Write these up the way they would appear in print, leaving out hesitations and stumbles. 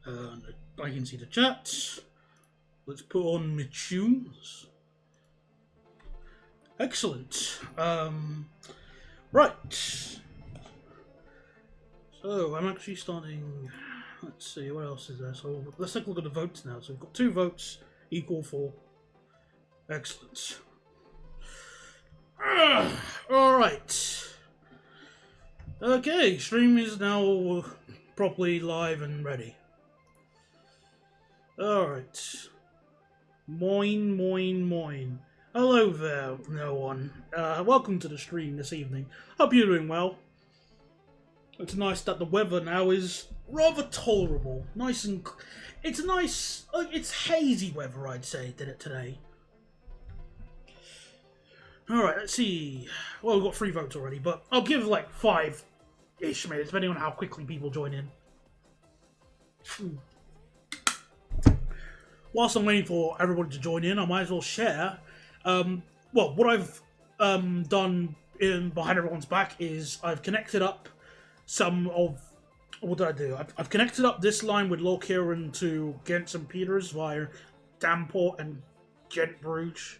I can see the chat. Let's put on my tunes. Excellent. Right. So I'm actually starting. Let's see what else is there. So let's take a look at the votes now. So we've got 2 votes equal 4. Excellent. All right. Okay, stream is now properly live and ready. Alright. Moin, moin, moin. Hello there, no one. Welcome to the stream this evening. Hope you're doing well. It's nice that the weather now is rather tolerable. Nice and... It's nice... It's hazy weather, I'd say, today. Alright, let's see. Well, we've got 3 votes already, but I'll give like 5-ish minutes, depending on how quickly people join in. Whilst I'm waiting for everybody to join in, I might as well share. Well, what I've done behind everyone's back is I've connected up some of... What did I do? I've connected up this line with Lokeren to Ghent St. Peters via Damport and Ghent Bruges.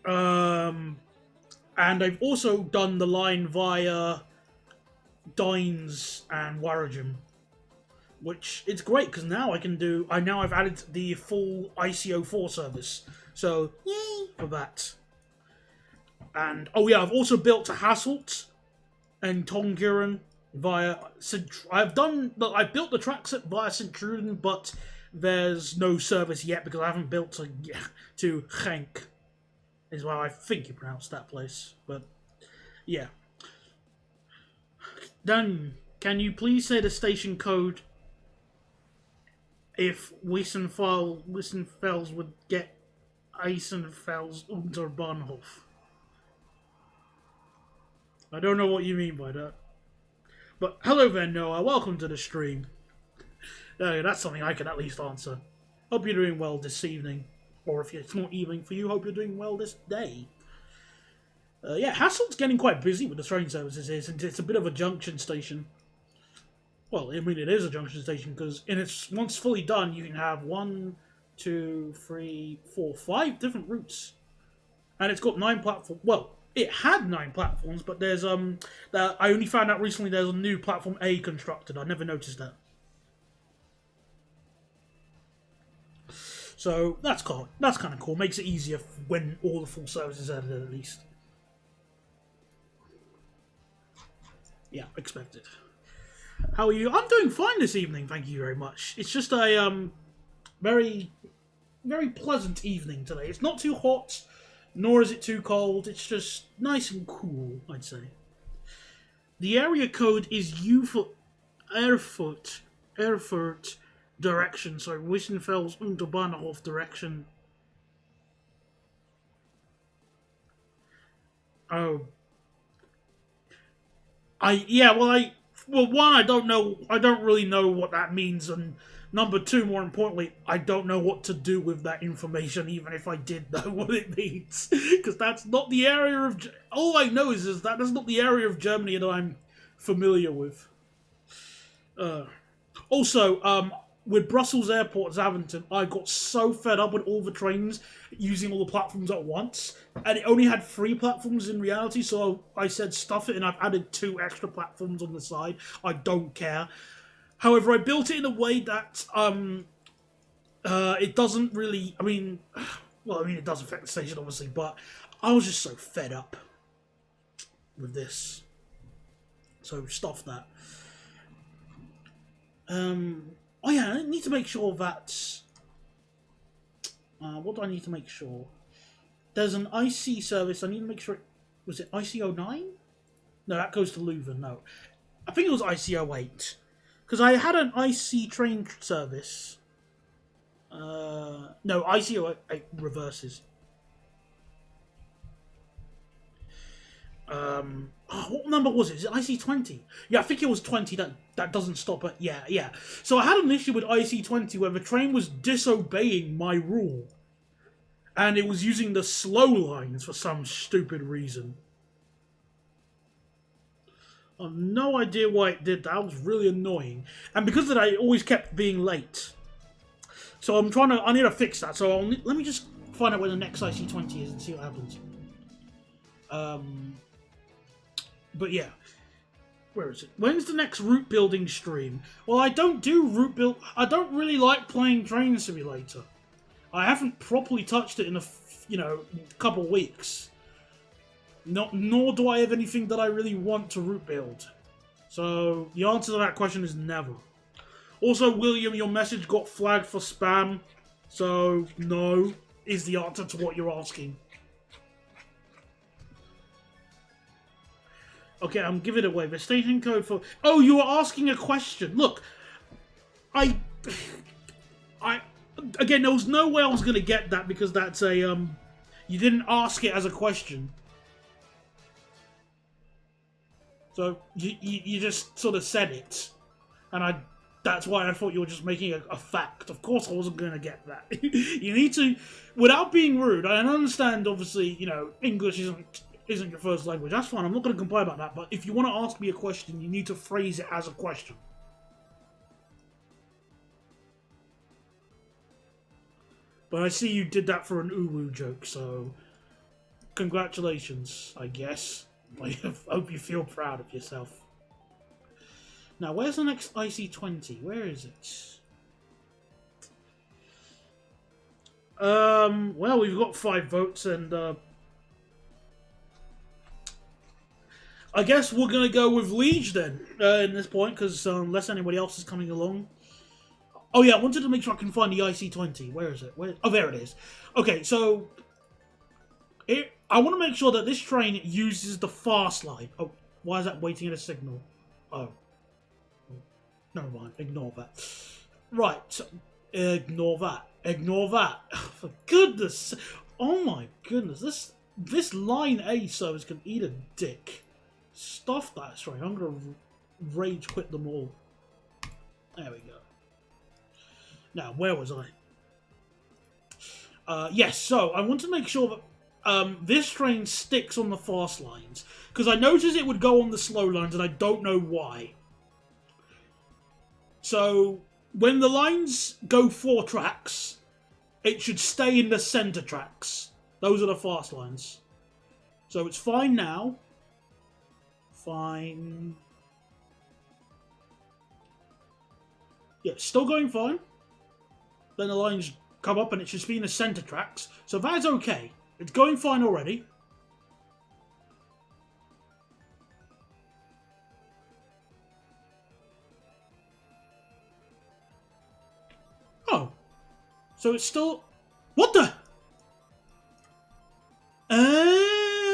And I've also done the line via Dines and Waregem, which it's great because now I can do. I've added the full ICO4 service, so yay for that. And oh yeah, I've also built to Hasselt and Tongeren via. I've built the track set via St. Truden, but there's no service yet because I haven't built to Genk. Is how I think you pronounce that place, but yeah. Dan, can you please say the station code if Wissenfels would get Eisenfels unter Bahnhof? I don't know what you mean by that. But hello there, Noah. Welcome to the stream. That's something I can at least answer. Hope you're doing well this evening. Or if it's not evening for you, hope you're doing well this day. Yeah, Hasselt's getting quite busy with the train services here, since it's a bit of a junction station. Well, I mean, it is a junction station, because once fully done, you can have 1, 2, 3, 4, 5 different routes. And it's got 9 platforms. Well, it had 9 platforms, but there's, I only found out recently there's a new platform A constructed. I never noticed that. So that's cool. That's kind of cool. Makes it easier when all the full services are added, at least. Yeah, expected. How are you? I'm doing fine this evening, thank you very much. It's just a very, very pleasant evening today. It's not too hot, nor is it too cold. It's just nice and cool, I'd say. The area code is U for Erfurt direction, so Wissenfels unter Bahnhof direction. Oh. Well, one, I don't really know what that means, and number 2, more importantly, I don't know what to do with that information, even if I did know what it means. Because that's not the area of... All I know is that that's not the area of Germany that I'm familiar with. Also, with Brussels Airport Zaventem, I got so fed up with all the trains using all the platforms at once, and it only had 3 platforms in reality, so I said stuff it, and I've added 2 extra platforms on the side. I don't care. However, I built it in a way that it doesn't really... it does affect the station, obviously, but I was just so fed up with this. So, stuff that. Oh yeah, I need to make sure that... what do I need to make sure? There's an IC service, I need to make sure... Was it IC09? No, that goes to Leuven, no. I think it was IC08. Because I had an IC train service. No, IC08 reverses. What number was it? Is it IC20? Yeah, I think it was 20. That doesn't stop it. Yeah. So I had an issue with IC20 where the train was disobeying my rule. And it was using the slow lines for some stupid reason. I've no idea why it did that. That was really annoying. And because of that, it always kept being late. So I need to fix that. So let me just find out where the next IC20 is and see what happens. But yeah. Where is it? When's the next route building stream? Well, I don't do route build. I don't really like playing Train Simulator. I haven't properly touched it in a couple weeks. Nor do I have anything that I really want to route build. So the answer to that question is never. Also, William, your message got flagged for spam. So no is the answer to what you're asking. Okay, I'm giving it away. The station code for... Oh, you were asking a question. Look, again, there was no way I was going to get that because that's a, you didn't ask it as a question. So, you just sort of said it. And that's why I thought you were just making a fact. Of course I wasn't going to get that. You need to... Without being rude, I understand, obviously, English isn't your first language. That's fine. I'm not going to complain about that. But if you want to ask me a question, you need to phrase it as a question. But I see you did that for an uwu joke, so congratulations, I guess. I hope you feel proud of yourself. Now, where's the next IC20? Where is it? Well, we've got 5 votes, and I guess we're going to go with Liege then, in this point, because unless anybody else is coming along. Oh yeah, I wanted to make sure I can find the IC20. Where is it? Oh, there it is. Okay, so I want to make sure that this train uses the fast line. Oh, why is that waiting at a signal? Oh. Never mind, ignore that. Right, ignore that. Ignore that. For goodness. Oh my goodness, this line A service can eat a dick. Stuff that train. I'm gonna rage quit them all. There we go. Now, where was I? Yes, so I want to make sure that this train sticks on the fast lines. Because I noticed it would go on the slow lines, and I don't know why. So, when the lines go 4 tracks, it should stay in the centre tracks. Those are the fast lines. So it's fine now. Fine. Yeah, still going fine. Then the lines come up and it should be in the centre tracks. So that's okay. It's going fine already. Oh. So it's still... What the... Oh.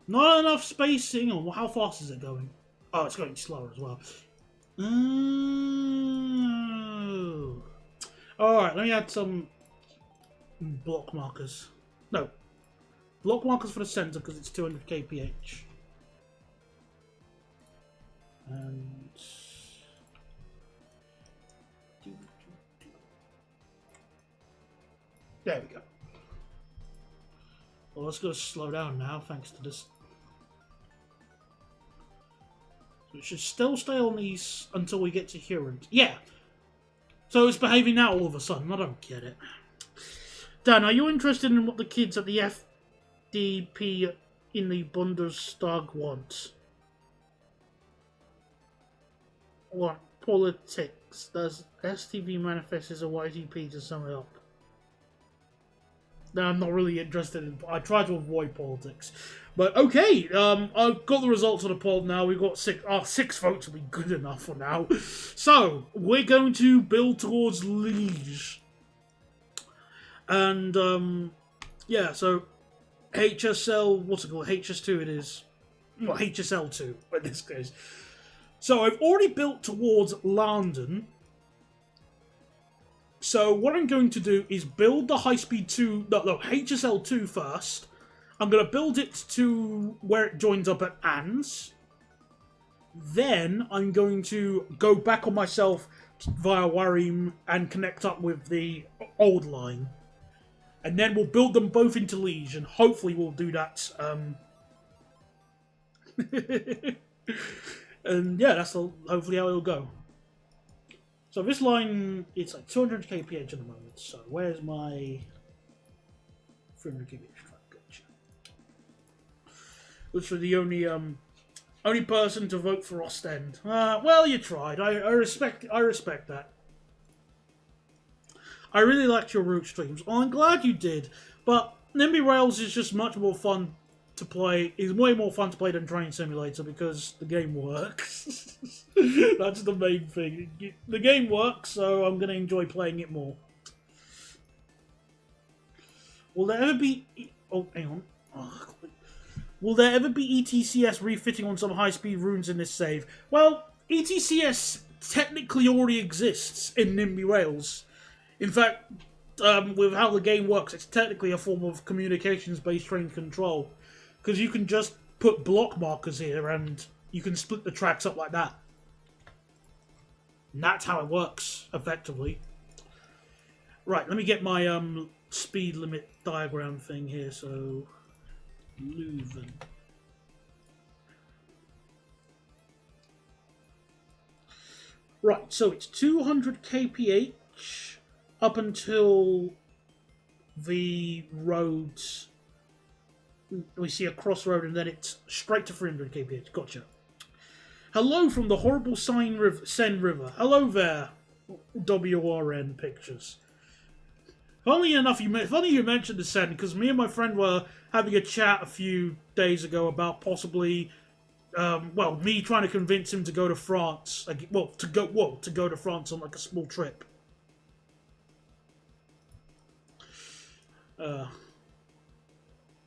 Not enough spacing. Oh, how fast is it going? Oh, it's going slower as well. Oh. Alright, let me add some block markers. No. Block markers for the centre because it's 200 kph. And... There we go. Well, let's go slow down now, thanks to this. So it should still stay on these until we get to Huron. Yeah! So it's behaving now all of a sudden. I don't get it. Dan, are you interested in what the kids at the FDP in the Bundestag want? What? Politics. Does STV manifest as a YTP to sum it up? No, I'm not really interested in... I try to avoid politics. But, okay, I've got the results of the poll now. We've got 6... 6 votes will be good enough for now. So, we're going to build towards Liege. And, yeah, so... HSL... What's it called? HS2 it is. Well, HSL2, in this case. So, I've already built towards London. So what I'm going to do is build the high-speed 2, no, HSL2 first. I'm going to build it to where it joins up at Anne's. Then I'm going to go back on myself via Warim and connect up with the old line. And then we'll build them both into Liege, and hopefully we'll do that And yeah, that's hopefully how it'll go. So this line, it's like 200 kph at the moment. So where's my 300 kph track? Gotcha. Which was the only person to vote for Ostende. Well, you tried. I respect that. I really liked your route streams. Well, I'm glad you did. But NIMBY Rails is just much more fun to play. Is way more fun to play than Train Simulator because the game works. That's the main thing. The game works, so I'm going to enjoy playing it more. Will there ever be... Oh, hang on. Oh, will there ever be ETCS refitting on some high-speed runes in this save? Well, ETCS technically already exists in NIMBY Rails. In fact, with how the game works, it's technically a form of communications-based train control. Because you can just put block markers here and you can split the tracks up like that. And that's how it works, effectively. Right, let me get my speed limit diagram thing here, so... Leuven. Right, so it's 200 kph up until the roads... We see a crossroad and then it's straight to 300 kph. Gotcha. Hello from the horrible Seine River. Hello there, WRN Pictures. Funny enough, funny you mentioned the Seine, because me and my friend were having a chat a few days ago about possibly, well, me trying to convince him to go to France. To go to France on like a small trip.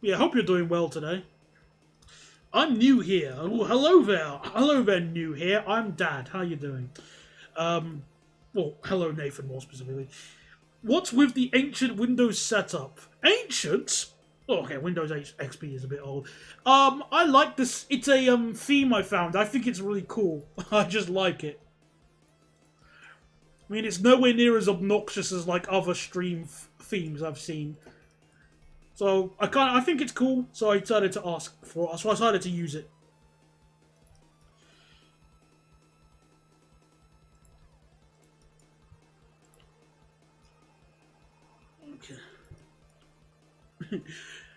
Yeah, I hope you're doing well today. I'm new here. Oh, hello there. Hello there, new here. I'm Dad. How you doing? Well, hello, Nathan, more specifically. What's with the ancient Windows setup? Ancient? Oh, okay, Windows XP is a bit old. I like this. It's a theme I found. I think it's really cool. I just like it. I mean, it's nowhere near as obnoxious as like other stream themes I've seen. So I think it's cool. So I decided to ask for it. So I decided to use it. Okay.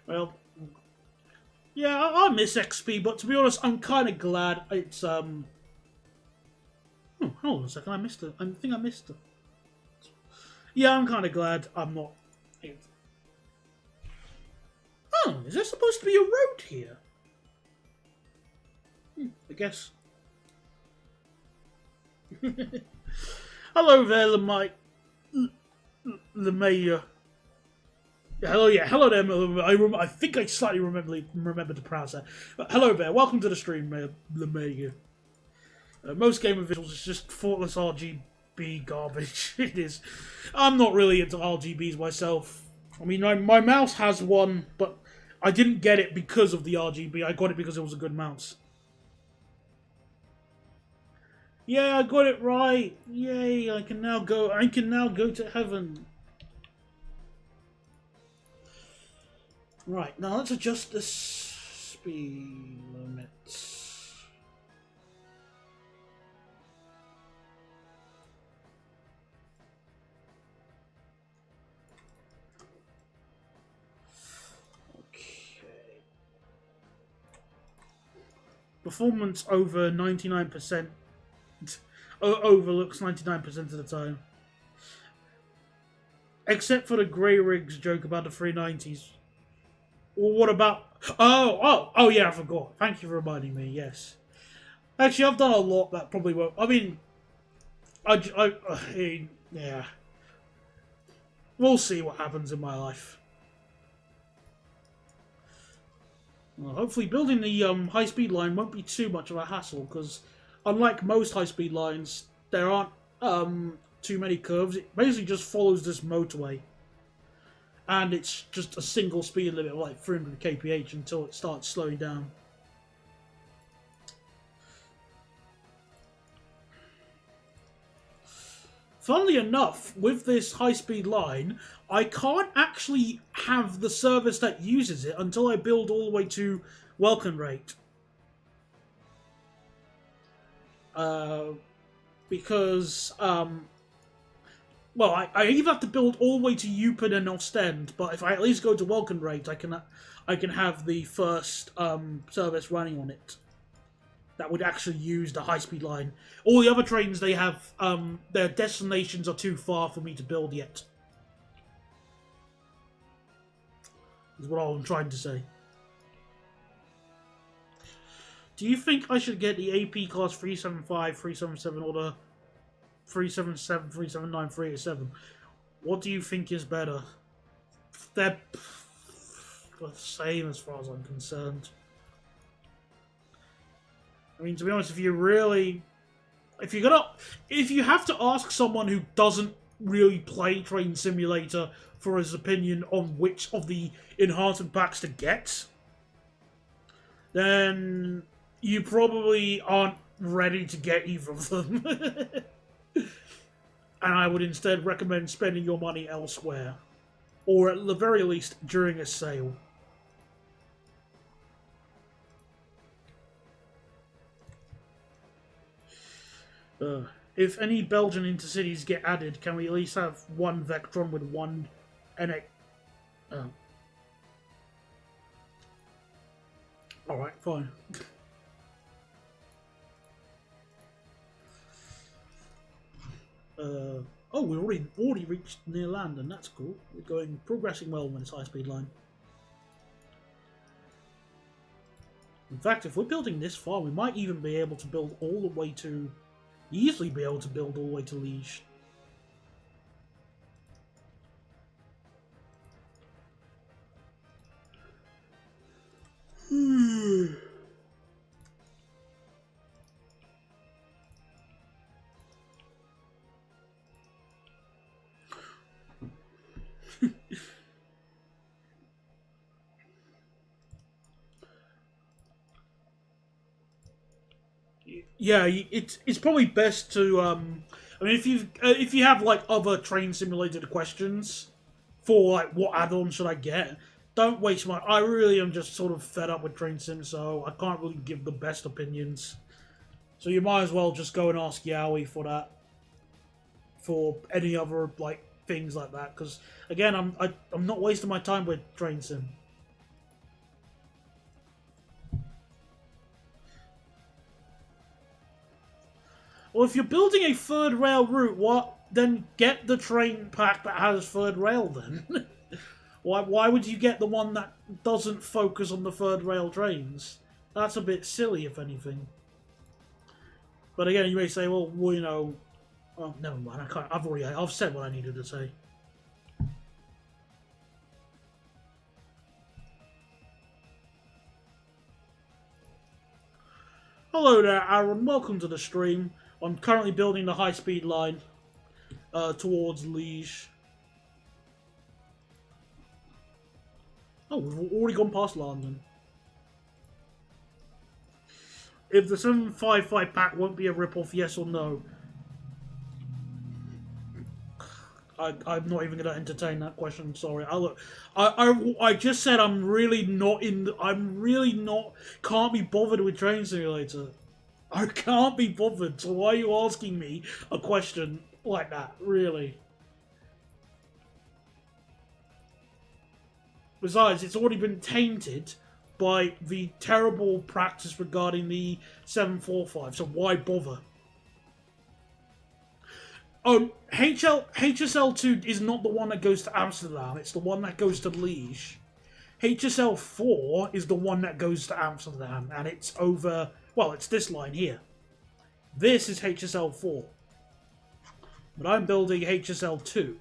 Well, yeah, I miss XP, but to be honest, I'm kind of glad it's Oh, hold on a second. I missed it. I think I missed it. Yeah, I'm kind of glad I'm not. Oh, is there supposed to be a road here? I guess. Hello there, LeMayer. Hello, yeah, hello there. I think I slightly remember to pronounce that. Hello there, welcome to the stream, LeMayer. Most gamer visuals is just thoughtless RGB garbage. It is. I'm not really into RGBs myself. I mean, my mouse has one, but I didn't get it because of the RGB. I got it because it was a good mouse. Yeah, I got it right. Yay! I can now go to heaven. Right, now let's adjust the speed limits. Performance over 99%. Overlooks 99% of the time. Except for the Grey Rigs joke about the 390s. Well, what about... Oh, yeah, I forgot. Thank you for reminding me, yes. Actually, I've done a lot that probably won't... I mean... yeah. We'll see what happens in my life. Well, hopefully building the high-speed line won't be too much of a hassle, because unlike most high-speed lines, there aren't too many curves. It basically just follows this motorway. And it's just a single speed limit of like 300 kph until it starts slowing down. Funnily enough, with this high-speed line, I can't actually have the service that uses it until I build all the way to Welcome Rate. Because well, I either have to build all the way to Eupen and Ostende, but if I at least go to Welkenrate, I can have the first service running on it. That would actually use the high-speed line. All the other trains they have, their destinations are too far for me to build yet. Is what I'm trying to say. Do you think I should get the AP class 375, 377, or the 377, 379, 387? What do you think is better? They're the same as far as I'm concerned. I mean, to be honest, if you have to ask someone who doesn't really play Train Simulator for his opinion on which of the enhancement packs to get, then you probably aren't ready to get either of them. And I would instead recommend spending your money elsewhere. Or at the very least, during a sale. If any Belgian intercities get added, can we at least have one Vectron with one NA? Alright, fine. Oh, we already reached near land, and that's cool. We're progressing well when it's high-speed line. In fact, if we're building this far, we might even be able to build all the way to... easily be able to build all the way to Liège. Yeah, it's probably best to I mean, if you have like other train simulated questions for like what add-on should I get, don't waste my. I really am just sort of fed up with train sim, so I can't really give the best opinions. So you might as well just go and ask Yowie for that, for any other like things like that. Because again, I'm not wasting my time with train sim. Well, if you're building a third rail route, then get the train pack that has third rail then. Why would you get the one that doesn't focus on the third rail trains? That's a bit silly, if anything. But again, you may say, well you know, oh, never mind. I've said what I needed to say. Hello there, Aaron. Welcome to the stream. I'm currently building the high-speed line towards Liège. Oh, we've already gone past London. If the 755 pack won't be a rip-off, yes or no? I'm not even going to entertain that question. Sorry. I just said I'm really not. Can't be bothered with Train Simulator. I can't be bothered. So why are you asking me a question like that? Really? Besides, it's already been tainted by the terrible practice regarding the 745. So why bother? Oh, HSL2 is not the one that goes to Amsterdam. It's the one that goes to Liège. HSL4 is the one that goes to Amsterdam, and it's over... Well, it's this line here. This is HSL4. But I'm building HSL2.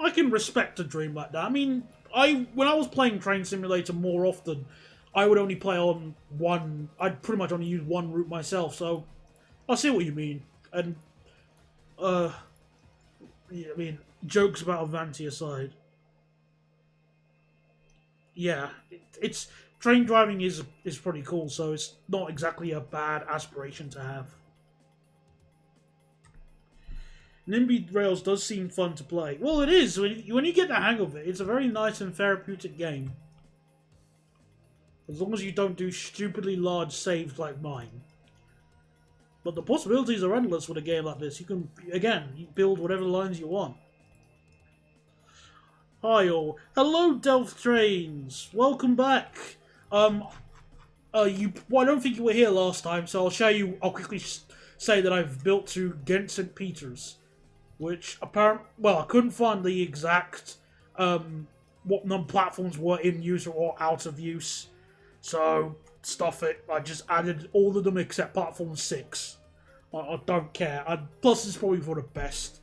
I can respect a dream like that. I mean, when I was playing Train Simulator more often, I would only play on one... I'd pretty much only use one route myself, so... I see what you mean. And, yeah, I mean, jokes about Avanti aside. Yeah, it's... train driving is pretty cool, so it's not exactly a bad aspiration to have. NIMBY Rails does seem fun to play. Well, it is. When you get the hang of it, it's a very nice and therapeutic game. As long as you don't do stupidly large saves like mine. But the possibilities are endless with a game like this. You can, again, you build whatever lines you want. Hi all. Hello, Delft Trains. Welcome back. Well, I don't think you were here last time, so I'll quickly say that I've built to Ghent St. Peter's. Which, well, I couldn't find the exact, what platforms were in use or out of use. So, stuff it. I just added all of them except platform 6. I don't care. Plus, it's probably for the best.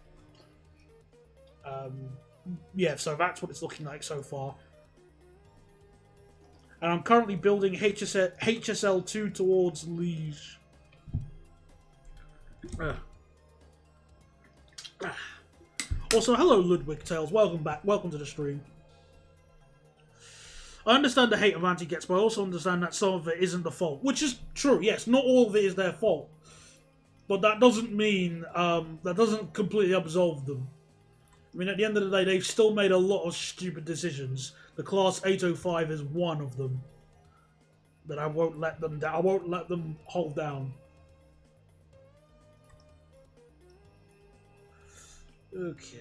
Yeah, so that's what it's looking like so far. And I'm currently building HSL2 towards Liège. Also, hello Ludwig Tales, welcome back, welcome to the stream. I understand the hate of anti-gets, but I also understand that some of it isn't the fault. Which is true, yes, not all of it is their fault. But that doesn't mean, that doesn't completely absolve them. I mean, at the end of the day, they've still made a lot of stupid decisions. The Class 805 is one of them. That I won't let them hold down. Okay.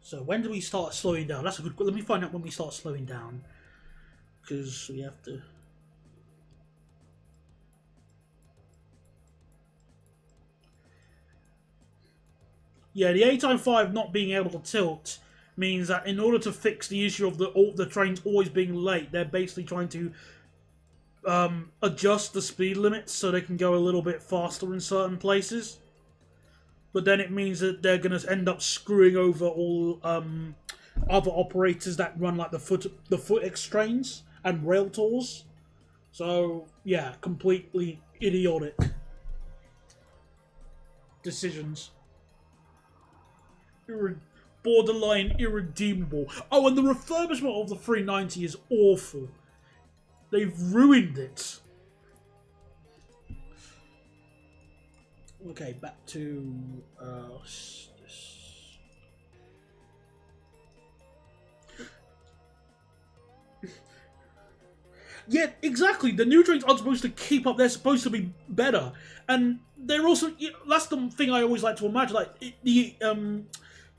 So when do we start slowing down? That's a good. Let me find out when we start slowing down, because we have to. Yeah, the 805 not being able to tilt means that in order to fix the issue of the trains always being late, they're basically trying to adjust the speed limits so they can go a little bit faster in certain places. But then it means that they're going to end up screwing over all other operators that run like the Footex trains and rail tours. So yeah, completely idiotic decisions. Borderline irredeemable. Oh, and the refurbishment of the 390 is awful. They've ruined it. Okay, back to this. Yeah, exactly. The new trains aren't supposed to keep up. They're supposed to be better, and they're also. That's the thing I always like to imagine. Like the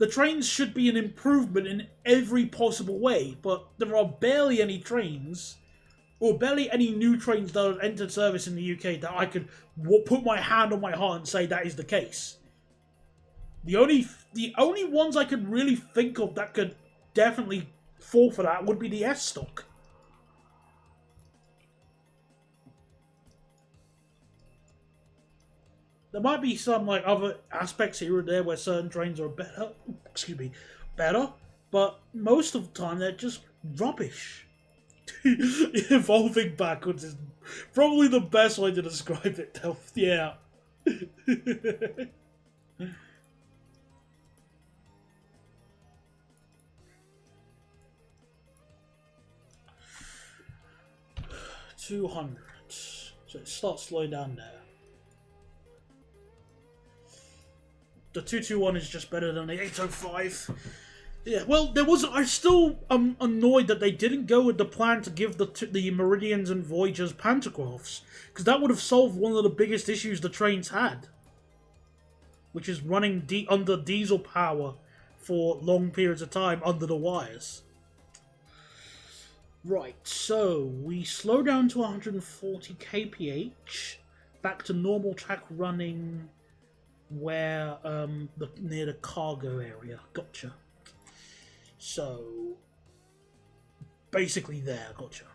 trains should be an improvement in every possible way, but there are barely any trains, or barely any new trains that have entered service in the UK that I could put my hand on my heart and say that is the case. The only ones I could really think of that could definitely fall for that would be the S stock. There might be some like other aspects here or there where certain trains are better, but most of the time they're just rubbish. Evolving backwards is probably the best way to describe it, Delft. Yeah. 200. So it starts slowing down there. The 221 is just better than the 805. Yeah, well, I'm still annoyed that they didn't go with the plan to give the Meridians and Voyagers pantographs, because that would have solved one of the biggest issues the trains had, which is running under diesel power for long periods of time under the wires. Right, so we slow down to 140 kph, back to normal track running where near the cargo area. Gotcha. So basically there, gotcha.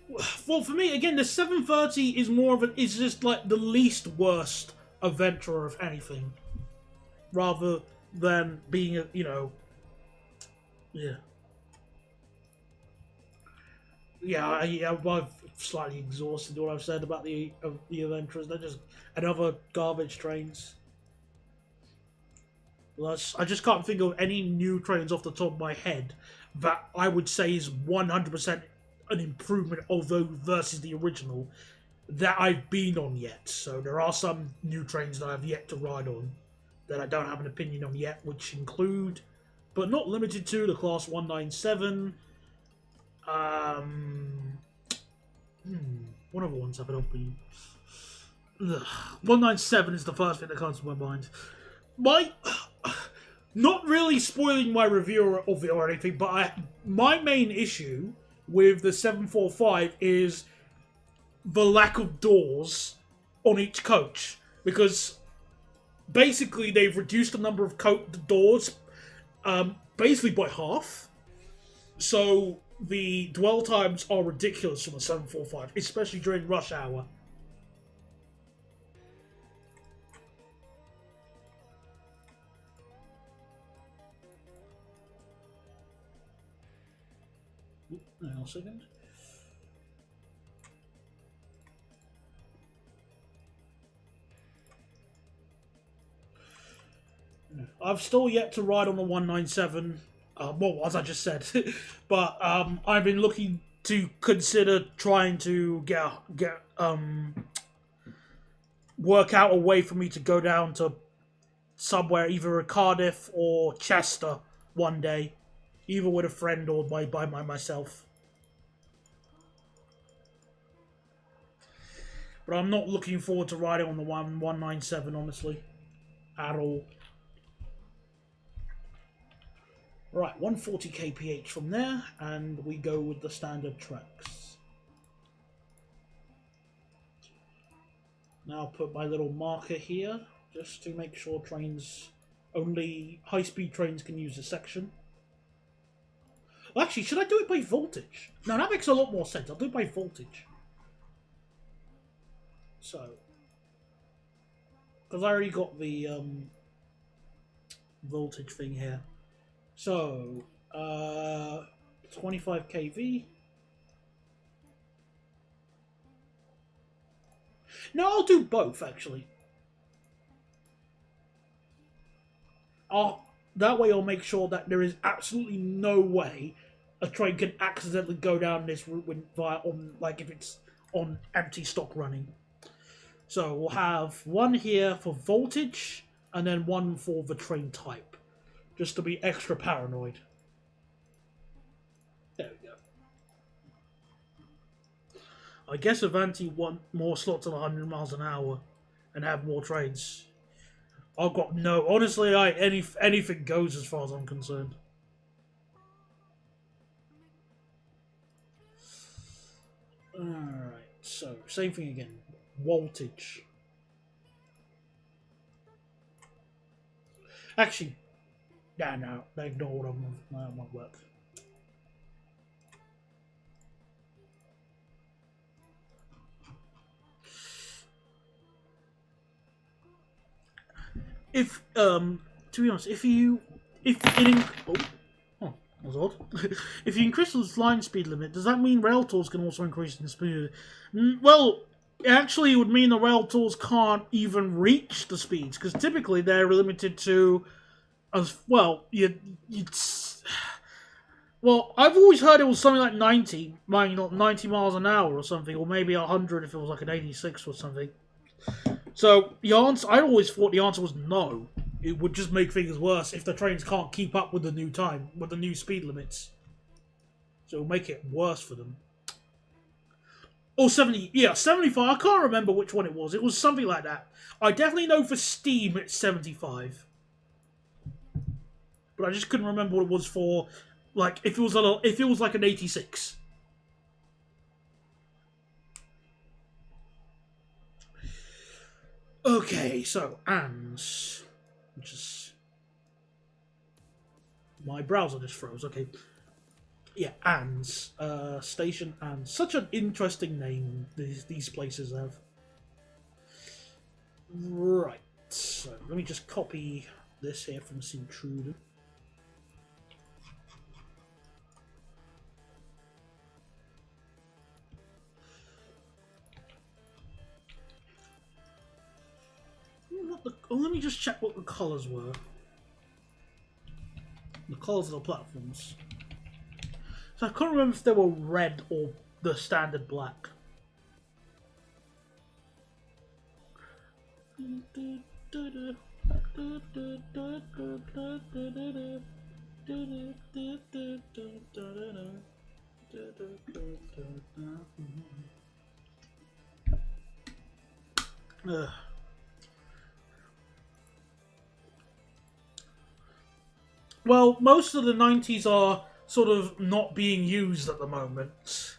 Well, for me, again, the 7:30 is more of is just like the least worst adventure of anything, rather than being a yeah. I've slightly exhausted what I've said about the adventures. They're just another garbage trains. I just can't think of any new trains off the top of my head that I would say is 100% an improvement, although versus the original, that I've been on yet. So there are some new trains that I've yet to ride on that I don't have an opinion on yet, which include, but not limited to, the Class 197. Um, what other ones have I not been? 197 is the first thing that comes to my mind. Not really spoiling my review of it or anything, but my main issue with the 745 is the lack of doors on each coach, because basically they've reduced the number of doors basically by half. So the dwell times are ridiculous from the 745, especially during rush hour. Hang on a second. I've still yet to ride on the 197. Well, as I just said, but I've been looking to consider trying to get work out a way for me to go down to somewhere, either Cardiff or Chester, one day, either with a friend or by myself. But I'm not looking forward to riding on the 197, honestly, at all. Right, 140 kph from there, and we go with the standard tracks. Now I'll put my little marker here, just to make sure only high-speed trains can use this section. Well, actually, should I do it by voltage? No, that makes a lot more sense. I'll do it by voltage. So, because I already got the voltage thing here. So, 25 kV. No, I'll do both, actually. That way I'll make sure that there is absolutely no way a train can accidentally go down this route if it's on empty stock running. So we'll have one here for voltage, and then one for the train type, just to be extra paranoid. There we go. I guess Avanti want more slots of 100 miles an hour and have more trains. I've got no... Honestly, anything goes as far as I'm concerned. Alright, so same thing again. Voltage. Actually, no, ignore what that won't work. If to be honest, that was odd. If you increase the line speed limit, does that mean rail tours can also increase in speed? Well, actually, it would mean the rail tours can't even reach the speeds, because typically they're limited to, as well. Well, I've always heard it was something like 90 miles an hour or something, or maybe 100 if it was like an 86 or something. So the answer, I always thought the answer was no. It would just make things worse if the trains can't keep up with the new speed limits. So it'll make it worse for them. Or 70, yeah, 75. I can't remember which one it was. It was something like that. I definitely know for Steam it's 75. But I just couldn't remember what it was for, like, if it was like an 86. Okay, so ANS, which is... My browser just froze, okay. Yeah, Anne's station, and such an interesting name these places have. Right, so let me just copy this here from Intruder. Let me just check what the colours were. The colours of the platforms. So I can't remember if they were red or the standard black. Well, most of the 90s are sort of not being used at the moment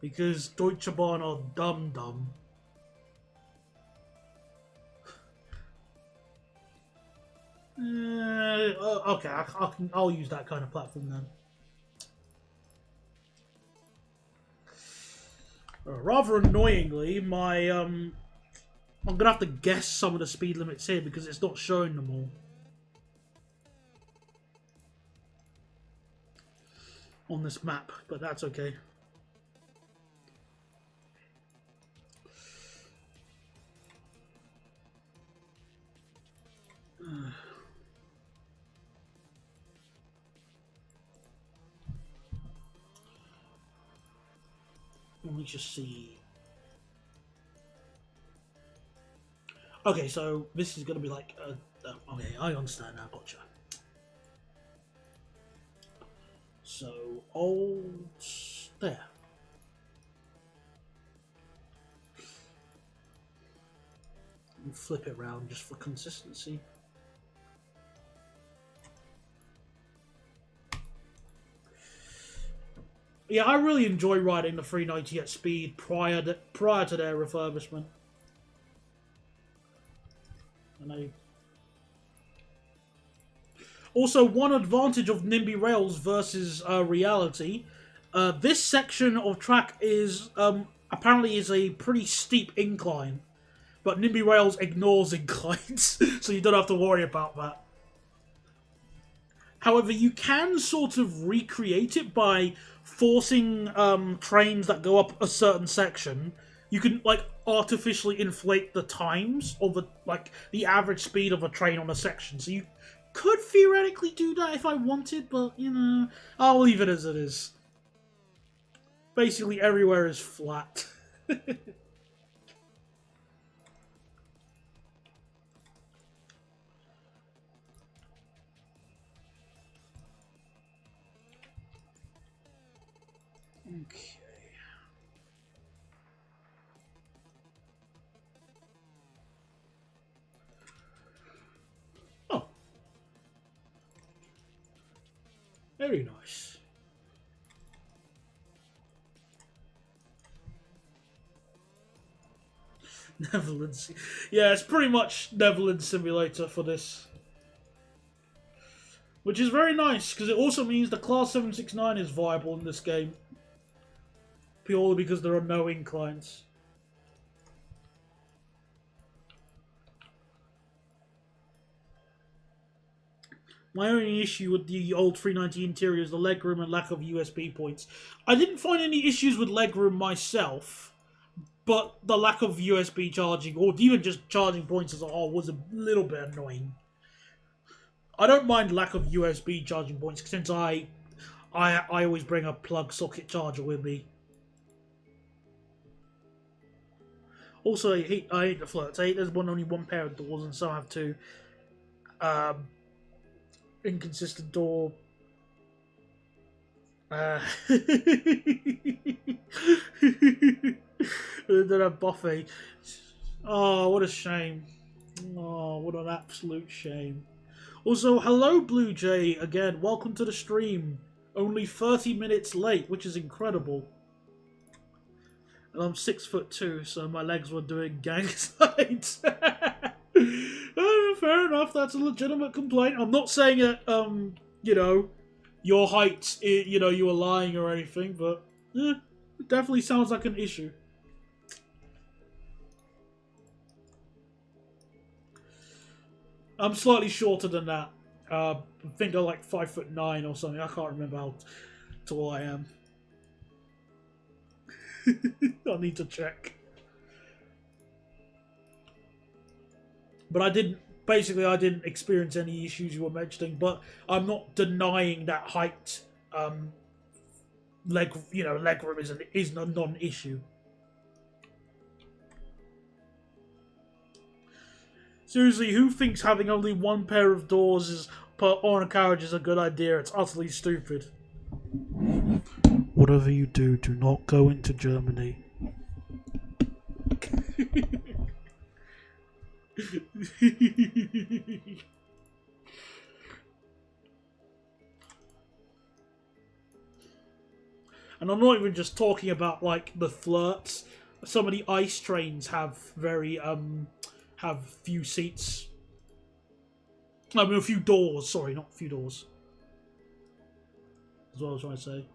because Deutsche Bahn are dumb. Okay, I'll use that kind of platform then. Rather annoyingly, my I'm gonna have to guess some of the speed limits here because it's not showing them all on this map, but that's okay. Let me just see. Okay, so this is going to be like... okay, I understand now, gotcha. So, there. And flip it around just for consistency. Yeah, I really enjoy riding the 390 at speed prior to their refurbishment. And also, one advantage of NIMBY Rails versus reality, this section of track is apparently is a pretty steep incline, but NIMBY Rails ignores inclines, so you don't have to worry about that. However, you can sort of recreate it by forcing trains that go up a certain section. You can like artificially inflate the times or the average speed of a train on a section. So you could theoretically do that if I wanted, but you know, I'll leave it as it is. Basically, everywhere is flat. Okay. Oh. Very nice. Netherlands. Yeah, it's pretty much Netherlands Simulator for this. Which is very nice, because it also means the Class 769 is viable in this game. Purely because there are no inclines. My only issue with the old 390 interior is the legroom and lack of USB points. I didn't find any issues with legroom myself, but the lack of USB charging, or even just charging points as a whole, was a little bit annoying. I don't mind lack of USB charging points, since I always bring a plug socket charger with me. Also, I hate the flirts. I hate there's only one pair of doors and some have two. Inconsistent door. Then a buffet. Oh, what a shame. Oh, what an absolute shame. Also, hello Blue Jay again. Welcome to the stream. Only 30 minutes late, which is incredible. And I'm 6'2", so my legs were doing gang signs. Fair enough, that's a legitimate complaint. I'm not saying it, you know, your height, you know, you were lying or anything, but it definitely sounds like an issue. I'm slightly shorter than that. I think I'm like 5'9" or something. I can't remember how tall I am. I need to check. But I didn't. Basically, I didn't experience any issues you were mentioning. But I'm not denying that height, leg room is a non-issue. Seriously, who thinks having only one pair of doors on a carriage is a good idea? It's utterly stupid. Whatever you do not go into Germany. And I'm not even just talking about like the flirts. Some of the ice trains have have few seats. I mean, a few doors. Sorry, not a few doors. That's what I was trying to say.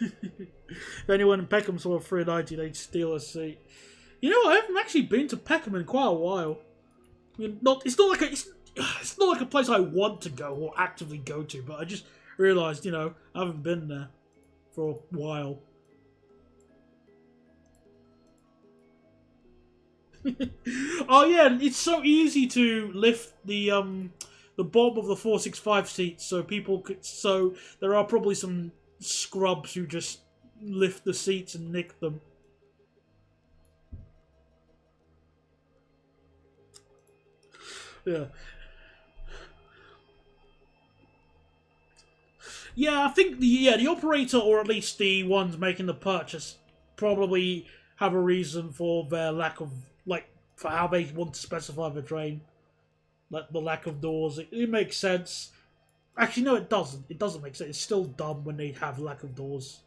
If anyone in Peckham saw a 390, they'd steal a seat. You know, I haven't actually been to Peckham in quite a while. I mean, it's not like a place I want to go or actively go to, but I just realised, you know, I haven't been there for a while. Oh yeah, it's so easy to lift the bottom of the 465 seats, so there are probably some scrubs who just lift the seats and nick them. Yeah. Yeah, I think the operator, or at least the ones making the purchase, probably have a reason for their lack of, like, for how they want to specify the train. Like, the lack of doors. It makes sense. Actually, no, it doesn't. It doesn't make sense. It's still dumb when they have lack of doors.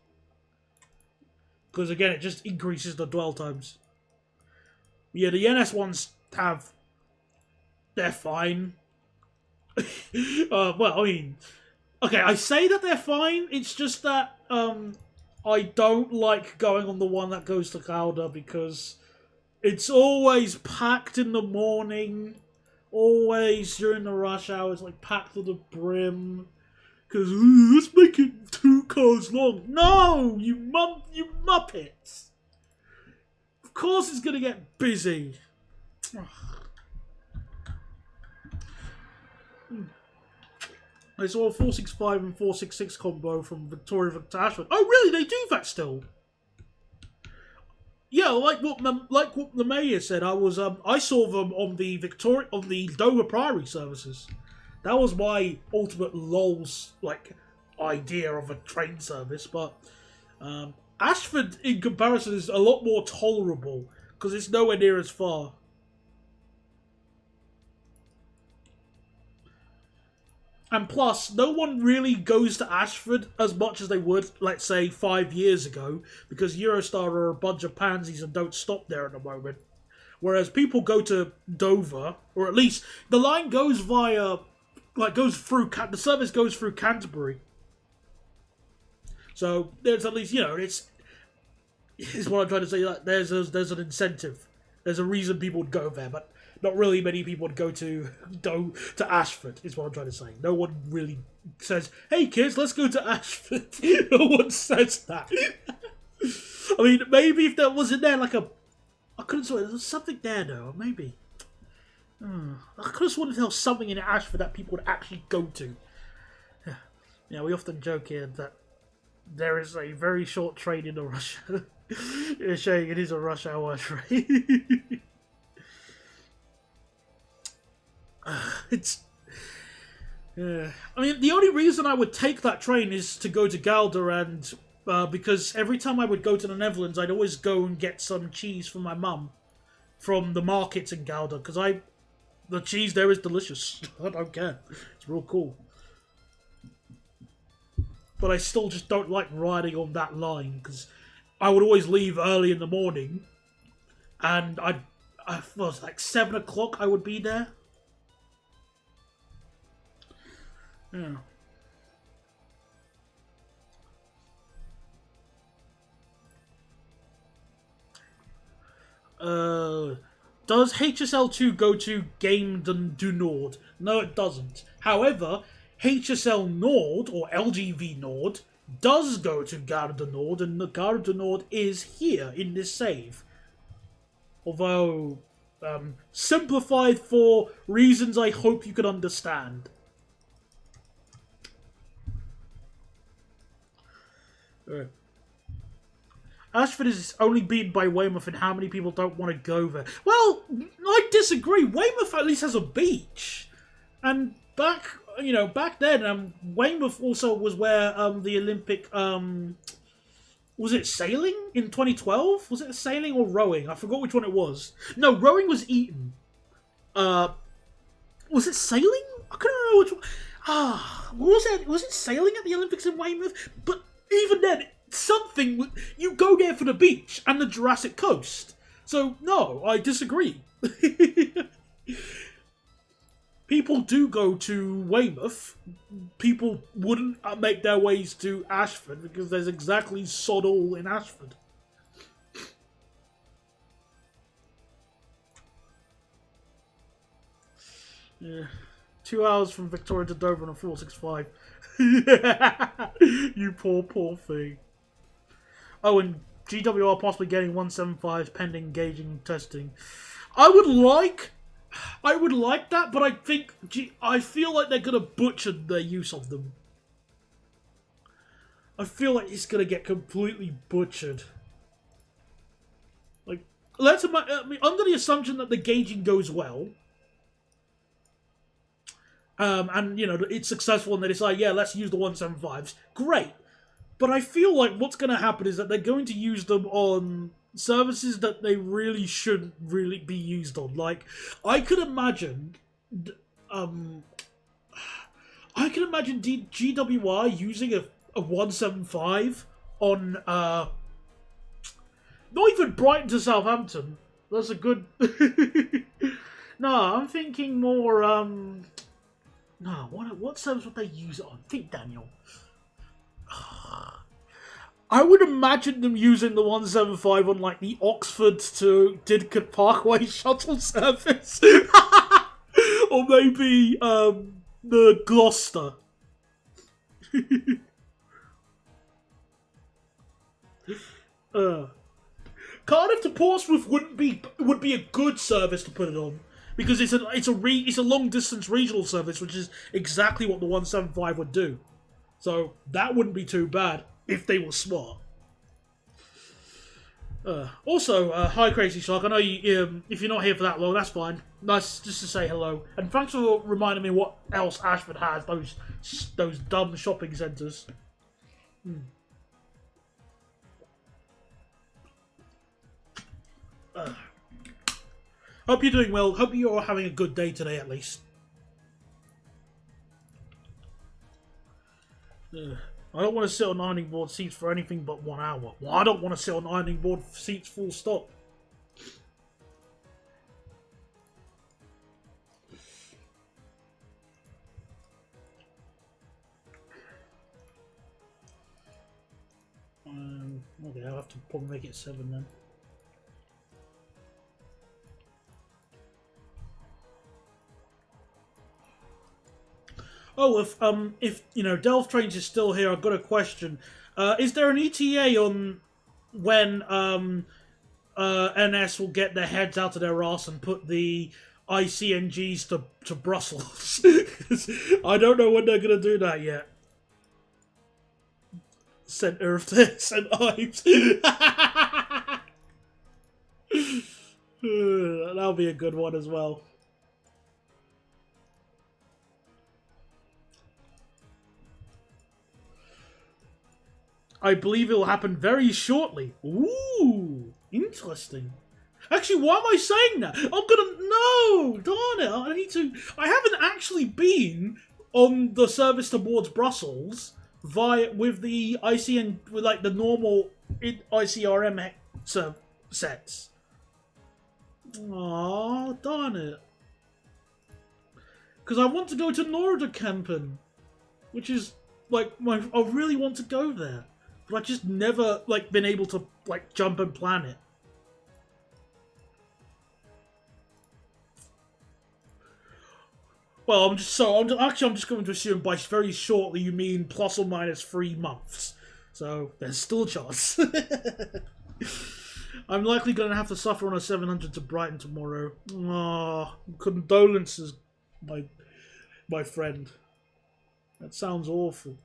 Because, again, it just increases the dwell times. Yeah, the NS ones have... They're fine. Well, I mean... Okay, I say that they're fine. It's just that I don't like going on the one that goes to Gouda because it's always packed in the morning. Always during the rush hours, like packed to the brim. Because let's make it 2 cars long. No, you muppets. Of course, it's gonna get busy. I saw a 465 and 466 combo from Victoria to Ashford. Oh, really? They do that still? Yeah, like what the mayor said. I saw them on the Dover Priory services. That was my ultimate lol's idea of a train service. But Ashford, in comparison, is a lot more tolerable because it's nowhere near as far. And plus, no one really goes to Ashford as much as they would, let's say, 5 years ago, because Eurostar are a bunch of pansies and don't stop there at the moment. Whereas people go to Dover, or at least the line goes via, the service goes through Canterbury. So there's at least, it's what I'm trying to say. Like, there's an incentive. There's a reason people would go there, but not really many people would go to Ashford, is what I'm trying to say. No one really says, hey kids, let's go to Ashford. No one says that. I mean, maybe if there wasn't there I could have sworn there was something there though, maybe. I could have sworn there was something in Ashford that people would actually go to. Yeah, we often joke here that there is a very short train in the rush hour. You're saying it is a rush hour train. I mean, the only reason I would take that train is to go to Gouda, and because every time I would go to the Netherlands, I'd always go and get some cheese for my mum from the markets in Gouda, because the cheese there is delicious. I don't care. It's real cool. But I still just don't like riding on that line, because I would always leave early in the morning, and I was like 7 o'clock I would be there. Yeah. Does HSL2 go to Game du Nord? No, it doesn't. However, HSL Nord, or LGV Nord, does go to Gare du Nord, and the Gare du Nord is here in this save. Although, simplified for reasons I hope you can understand. Ashford is only beaten by Weymouth, and how many people don't want to go there? Well, I disagree. Weymouth at least has a beach. And back then, Weymouth also was where the Olympic, was it sailing in 2012? Was it sailing or rowing? I forgot which one it was. No, rowing was Eton. Was it sailing? I couldn't remember which one. Was it? Was it sailing at the Olympics in Weymouth? But even then, something, you go there for the beach and the Jurassic Coast. So no, I disagree. People do go to Weymouth. People wouldn't make their ways to Ashford because there's exactly sod all in Ashford. Yeah. 2 hours from Victoria to Dover on a 465. You poor thing. Oh, and GWR possibly getting 175 pending gauging testing. I would like that, but I feel like they're gonna butcher their use of them. I feel like it's gonna get completely butchered. Like, under the assumption that the gauging goes well, and it's successful, and they decide, yeah, let's use the 175s. Great. But I feel like what's going to happen is that they're going to use them on services that they really shouldn't really be used on. Like, I could imagine GWR using a 175 on not even Brighton to Southampton. That's a good. No, I'm thinking more. No, what service would they use it on? Think, Daniel. I would imagine them using the 175 on, like, the Oxford to Didcot Parkway shuttle service. Or maybe, the Gloucester. Cardiff to Portsmouth would be a good service to put it on. Because it's a long distance regional service, which is exactly what the 175 would do. So that wouldn't be too bad if they were smart. Also, hi Crazy Shark. I know you. If you're not here for that long, that's fine. Nice just to say hello, and thanks for reminding me what else Ashford has. Those dumb shopping centres. Hope you're doing well. Hope you're having a good day today, at least. I don't want to sit on ironing board seats for anything but 1 hour. Well, I don't want to sit on ironing board seats full stop. Okay, I'll have to probably make it 7 then. Oh, if Delph Trains is still here, I've got a question. Is there an ETA on when NS will get their heads out of their arse and put the ICNGs to Brussels? I don't know when they're gonna do that yet. Centre of St. Ives. That'll be a good one as well. I believe it will happen very shortly. Ooh, interesting. Actually, why am I saying that? No, darn it. I haven't actually been on the service towards Brussels with the ICN, with like the normal ICRM sets. Aww, darn it. Because I want to go to Norderkampen. which is like I really want to go there, but I just never like been able to like jump and plan it. Well, I'm just going to assume by very shortly you mean plus or minus 3 months. So there's still a chance. I'm likely going to have to suffer on a 700 to Brighton tomorrow. Oh, condolences, my friend. That sounds awful.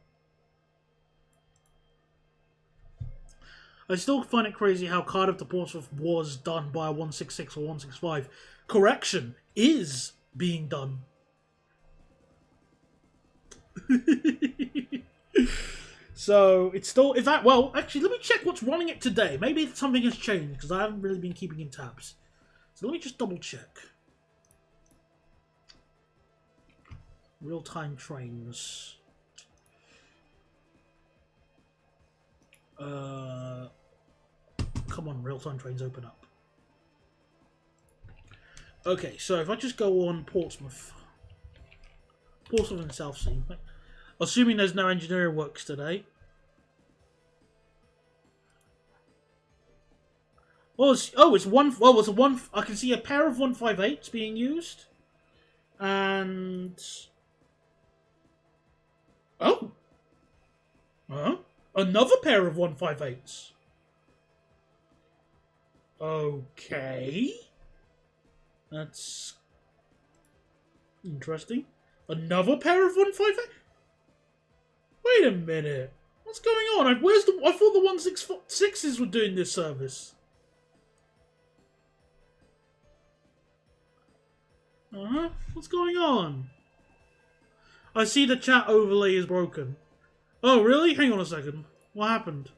I still find it crazy how Cardiff to Portsmouth was done by a 166 or 165. Correction, is being done. So it's still, in fact, well, actually, let me check what's running it today. Maybe something has changed because I haven't really been keeping in tabs. So let me just double check. Real-time trains. Come on, real-time trains, open up. Okay, so if I just go on Portsmouth and Southsea, assuming there's no engineering works today. Well, it's one. Well, it's a one. I can see a pair of 158s being used, and another pair of 158s. Okay, that's interesting. Another pair of 158. Wait a minute. What's going on? I thought the 166s were doing this service. What's going on? I see the chat overlay is broken. Oh, really? Hang on a second. What happened?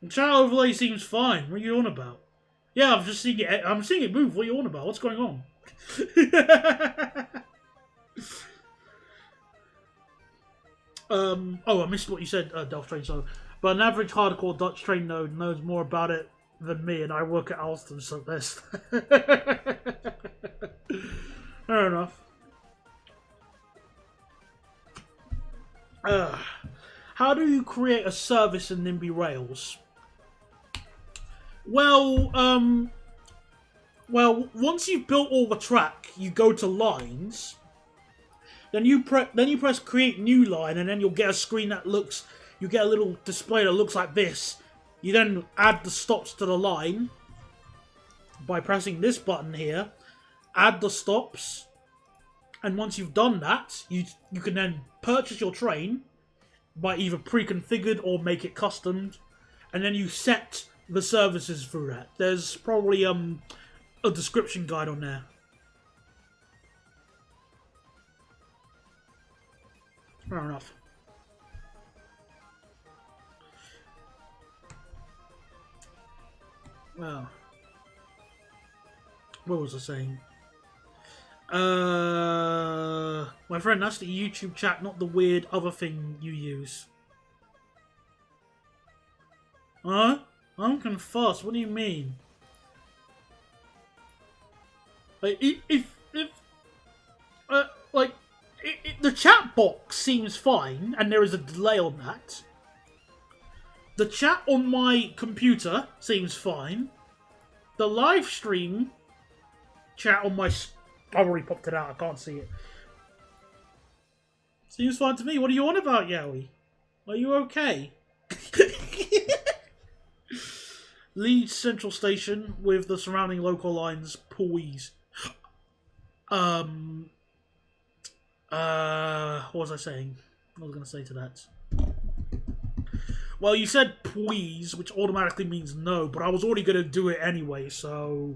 The chat overlay seems fine. What are you on about? Yeah, I'm just seeing it. I'm seeing it move. What are you on about? What's going on? Oh, I missed what you said, Delft Train. So, but an average hardcore Dutch train node knows more about it than me, and I work at Alstom, so that's fair enough. How do you create a service in NIMBY Rails? Well, once you've built all the track, you go to lines. Then you press create new line, and then you'll get a screen that looks. You get a little display that looks like this. You then add the stops to the line by pressing this button here. Add the stops, and once you've done that, you can then purchase your train by either pre-configured or make it custom, and then you set the services through that. There's probably a description guide on there. Fair enough. Well, what was I saying? My friend, that's the YouTube chat, not the weird other thing you use. Huh? I'm confused. What do you mean? Like, the chat box seems fine, and there is a delay on that. The chat on my computer seems fine. The live stream chat on my... I've already popped it out, I can't see it. Seems fine to me. What are you on about, Yowie? Are you okay? Leeds Central Station with the surrounding local lines, please. What was I saying? What was I going to say to that? Well, you said please, which automatically means no, but I was already going to do it anyway, so...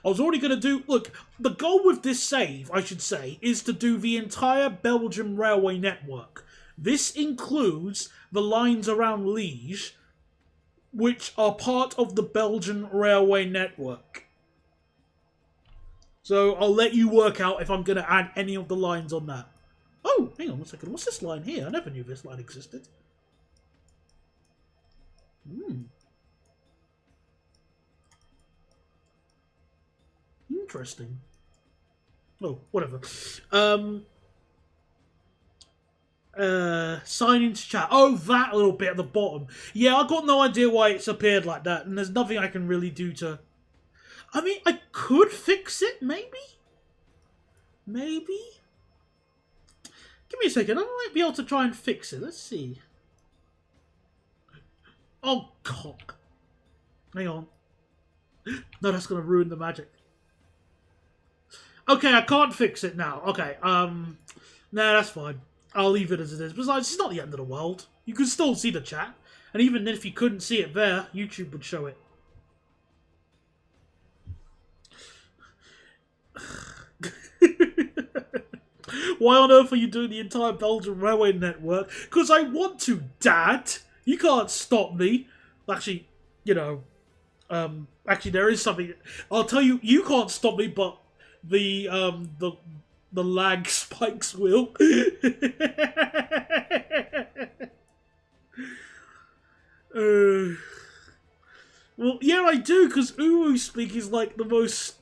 I was already going to do... Look, the goal with this save, I should say, is to do the entire Belgian railway network. This includes the lines around Liège, which are part of the Belgian railway network. So I'll let you work out if I'm going to add any of the lines on that. Oh, hang on a second. What's this line here? I never knew this line existed. Interesting. Oh, whatever. Sign into chat. Oh, that little bit at the bottom. Yeah, I got no idea why it's appeared like that, and there's nothing I can really do to... I mean, I could fix it, maybe? Maybe? Give me a second, I might be able to try and fix it. Let's see. Oh, cock. Hang on. No, that's gonna ruin the magic. Okay, I can't fix it now. Okay, nah, that's fine. I'll leave it as it is. Besides, it's not the end of the world. You can still see the chat. And even if you couldn't see it there, YouTube would show it. Why on earth are you doing the entire Belgian railway network? Because I want to, Dad! You can't stop me. Actually, you know, actually there is something. I'll tell you, you can't stop me, but the lag spikes will. Well, yeah, I do, because Uwu speak is like the most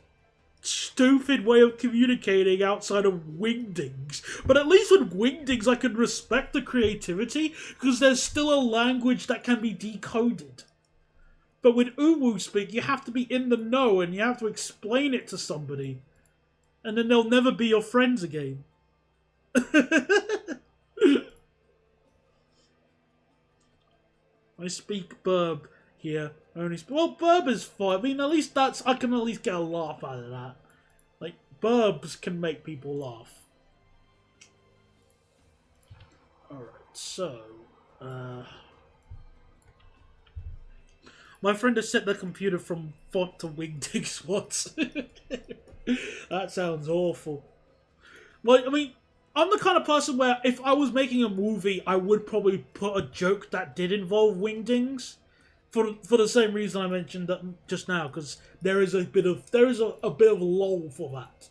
stupid way of communicating outside of Wingdings. But at least with Wingdings I can respect the creativity, because there's still a language that can be decoded. But with Uwu speak, you have to be in the know and you have to explain it to somebody. And then they'll never be your friends again. I speak Burb here. Well, Burb is fine. I mean, at least I can at least get a laugh out of that. Like, Burbs can make people laugh. Alright, so... my friend has set the computer from font to Wingdings once. That sounds awful. Like, I mean, I'm the kind of person where if I was making a movie, I would probably put a joke that did involve Wingdings. For the same reason I mentioned that just now, because there is a bit of lull for that.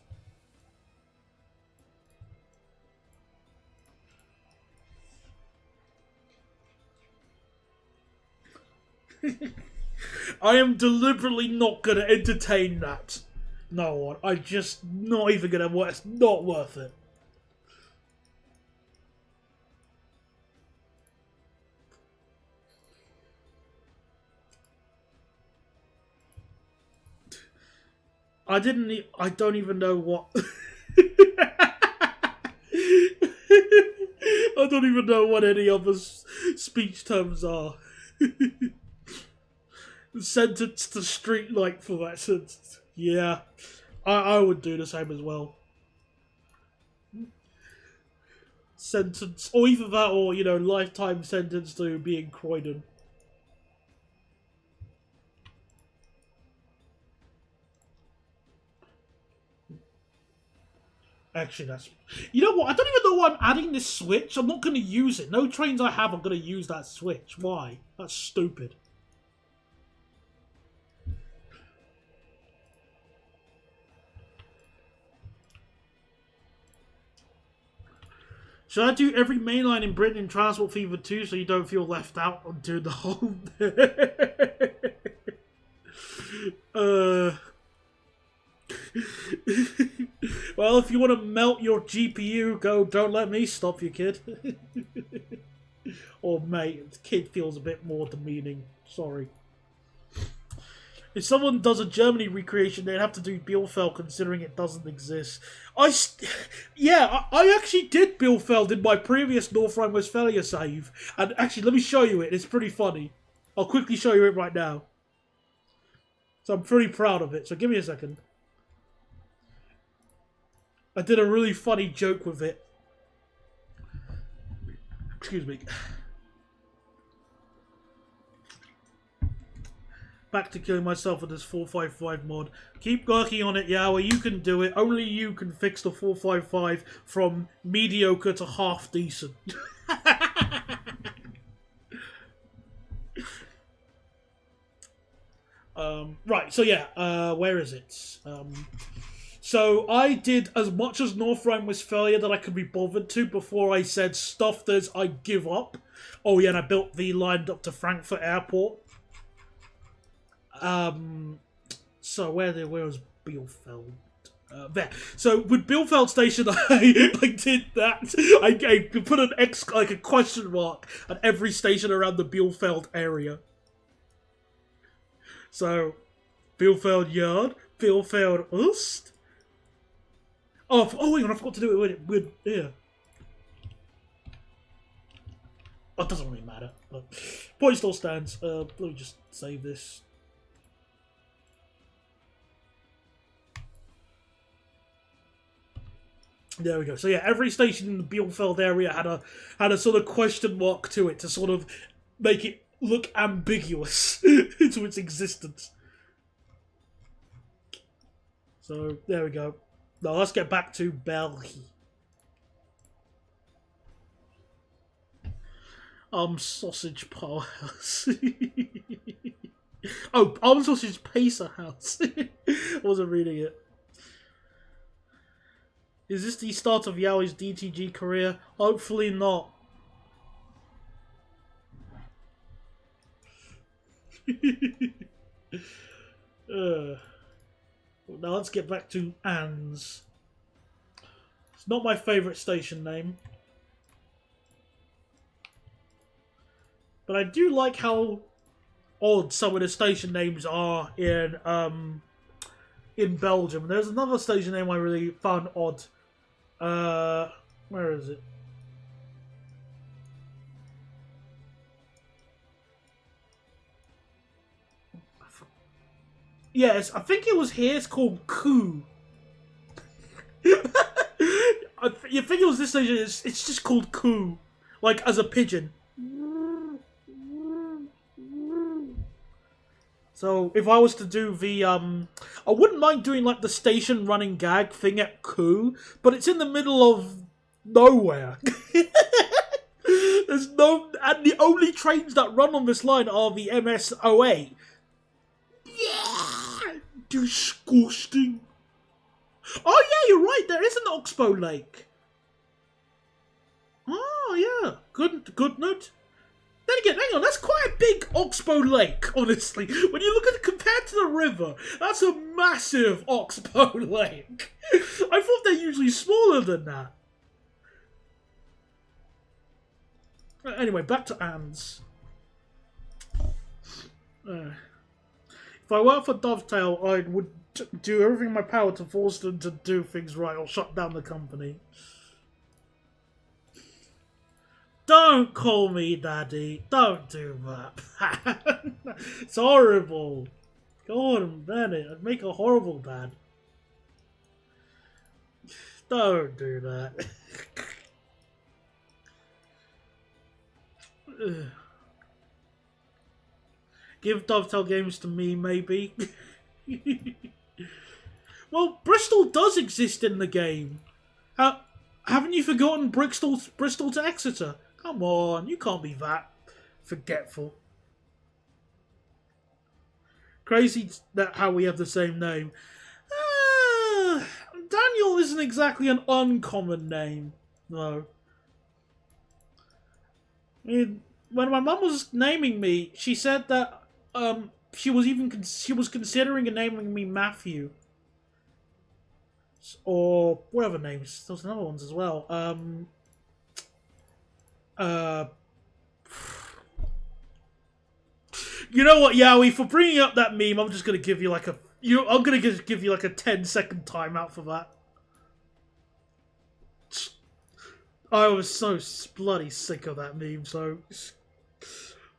I am deliberately not going to entertain that. No, I'm just not even going to. It's not worth it. I don't even know what... I don't even know what any other speech terms are. Sentence to street light for that sentence. Yeah. I would do the same as well. Sentence, or either that or, you know, lifetime sentence to being Croydon. Actually, that's... You know what? I don't even know why I'm adding this switch. I'm not going to use it. No trains I have are going to use that switch. Why? That's stupid. Should I do every main line in Britain in Transport Fever 2 so you don't feel left out on doing the whole... Well, if you want to melt your GPU, don't let me stop you, kid. Or mate, the kid feels a bit more demeaning. Sorry. If someone does a Germany recreation, they'd have to do Bielefeld, considering it doesn't exist. I actually did Bielefeld in my previous North Rhine-Westphalia save. And actually, let me show you it. It's pretty funny. I'll quickly show you it right now. So I'm pretty proud of it. So give me a second. I did a really funny joke with it. Excuse me. Back to killing myself with this 455 mod. Keep working on it, Yowie. You can do it. Only you can fix the 455 from mediocre to half decent. Right, so yeah, where is it? So I did as much as North Rhine-Westphalia that I could be bothered to before I said, stuff this, I give up. Oh yeah, and I built the line up to Frankfurt Airport. So where was Bielefeld? There. So with Bielefeld Station, I did that. I put an like a question mark at every station around the Bielefeld area. So, Bielefeld Yard, Bielefeld Ost. Oh, hang on, I forgot to do it with yeah. Oh, it doesn't really matter. But point still stands. Let me just save this. There we go. So yeah, every station in the Bielefeld area had a sort of question mark to it to sort of make it look ambiguous to its existence. So there we go. Now let's get back to Belgium. Sausage Powerhouse. Oh, Sausage Pacer House. I wasn't reading it. Is this the start of Yowie's DTG career? Hopefully not. Now let's get back to Anne's. It's not my favourite station name. But I do like how odd some of the station names are in Belgium. There's another station name I really found odd. Where is it? Yes, I think it was here. It's called Coo. You think it was this station? It's just called Coo, like as a pigeon. So if I was to do the I wouldn't mind doing like the station running gag thing at Coo, but it's in the middle of nowhere. There's no, and the only trains that run on this line are the MS08. Yeah, disgusting. Oh yeah, you're right. There is an Oxbow Lake. Oh yeah, good note. Then again, hang on, that's quite a big Oxbow Lake, honestly. When you look at it compared to the river, that's a massive Oxbow Lake. I thought they're usually smaller than that. Anyway, back to Anne's. If I worked for Dovetail, I would do everything in my power to force them to do things right or shut down the company. Don't call me daddy. Don't do that. It's horrible. Go on, Bennett. I'd make a horrible dad. Don't do that. Give Dovetail Games to me, maybe. Well, Bristol does exist in the game. Haven't you forgotten Bristol to Exeter? Come on, you can't be that forgetful. Crazy that how we have the same name. Daniel isn't exactly an uncommon name, no. I mean, when my mum was naming me, she said that she was considering naming me Matthew. Or whatever names. There's another ones as well. You know what, Yowie? For bringing up that meme, I'm just gonna give you like a. I'm gonna give you like a 10-second timeout for that. I was so bloody sick of that meme. So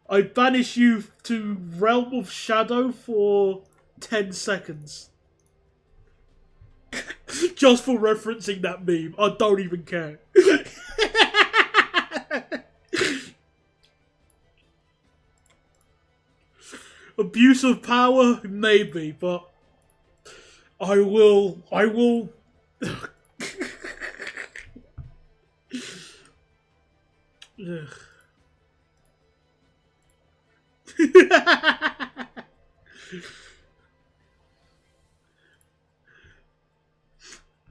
I banish you to Realm of Shadow for 10 seconds. Just for referencing that meme. I don't even care. Abuse of power? Maybe, but I will...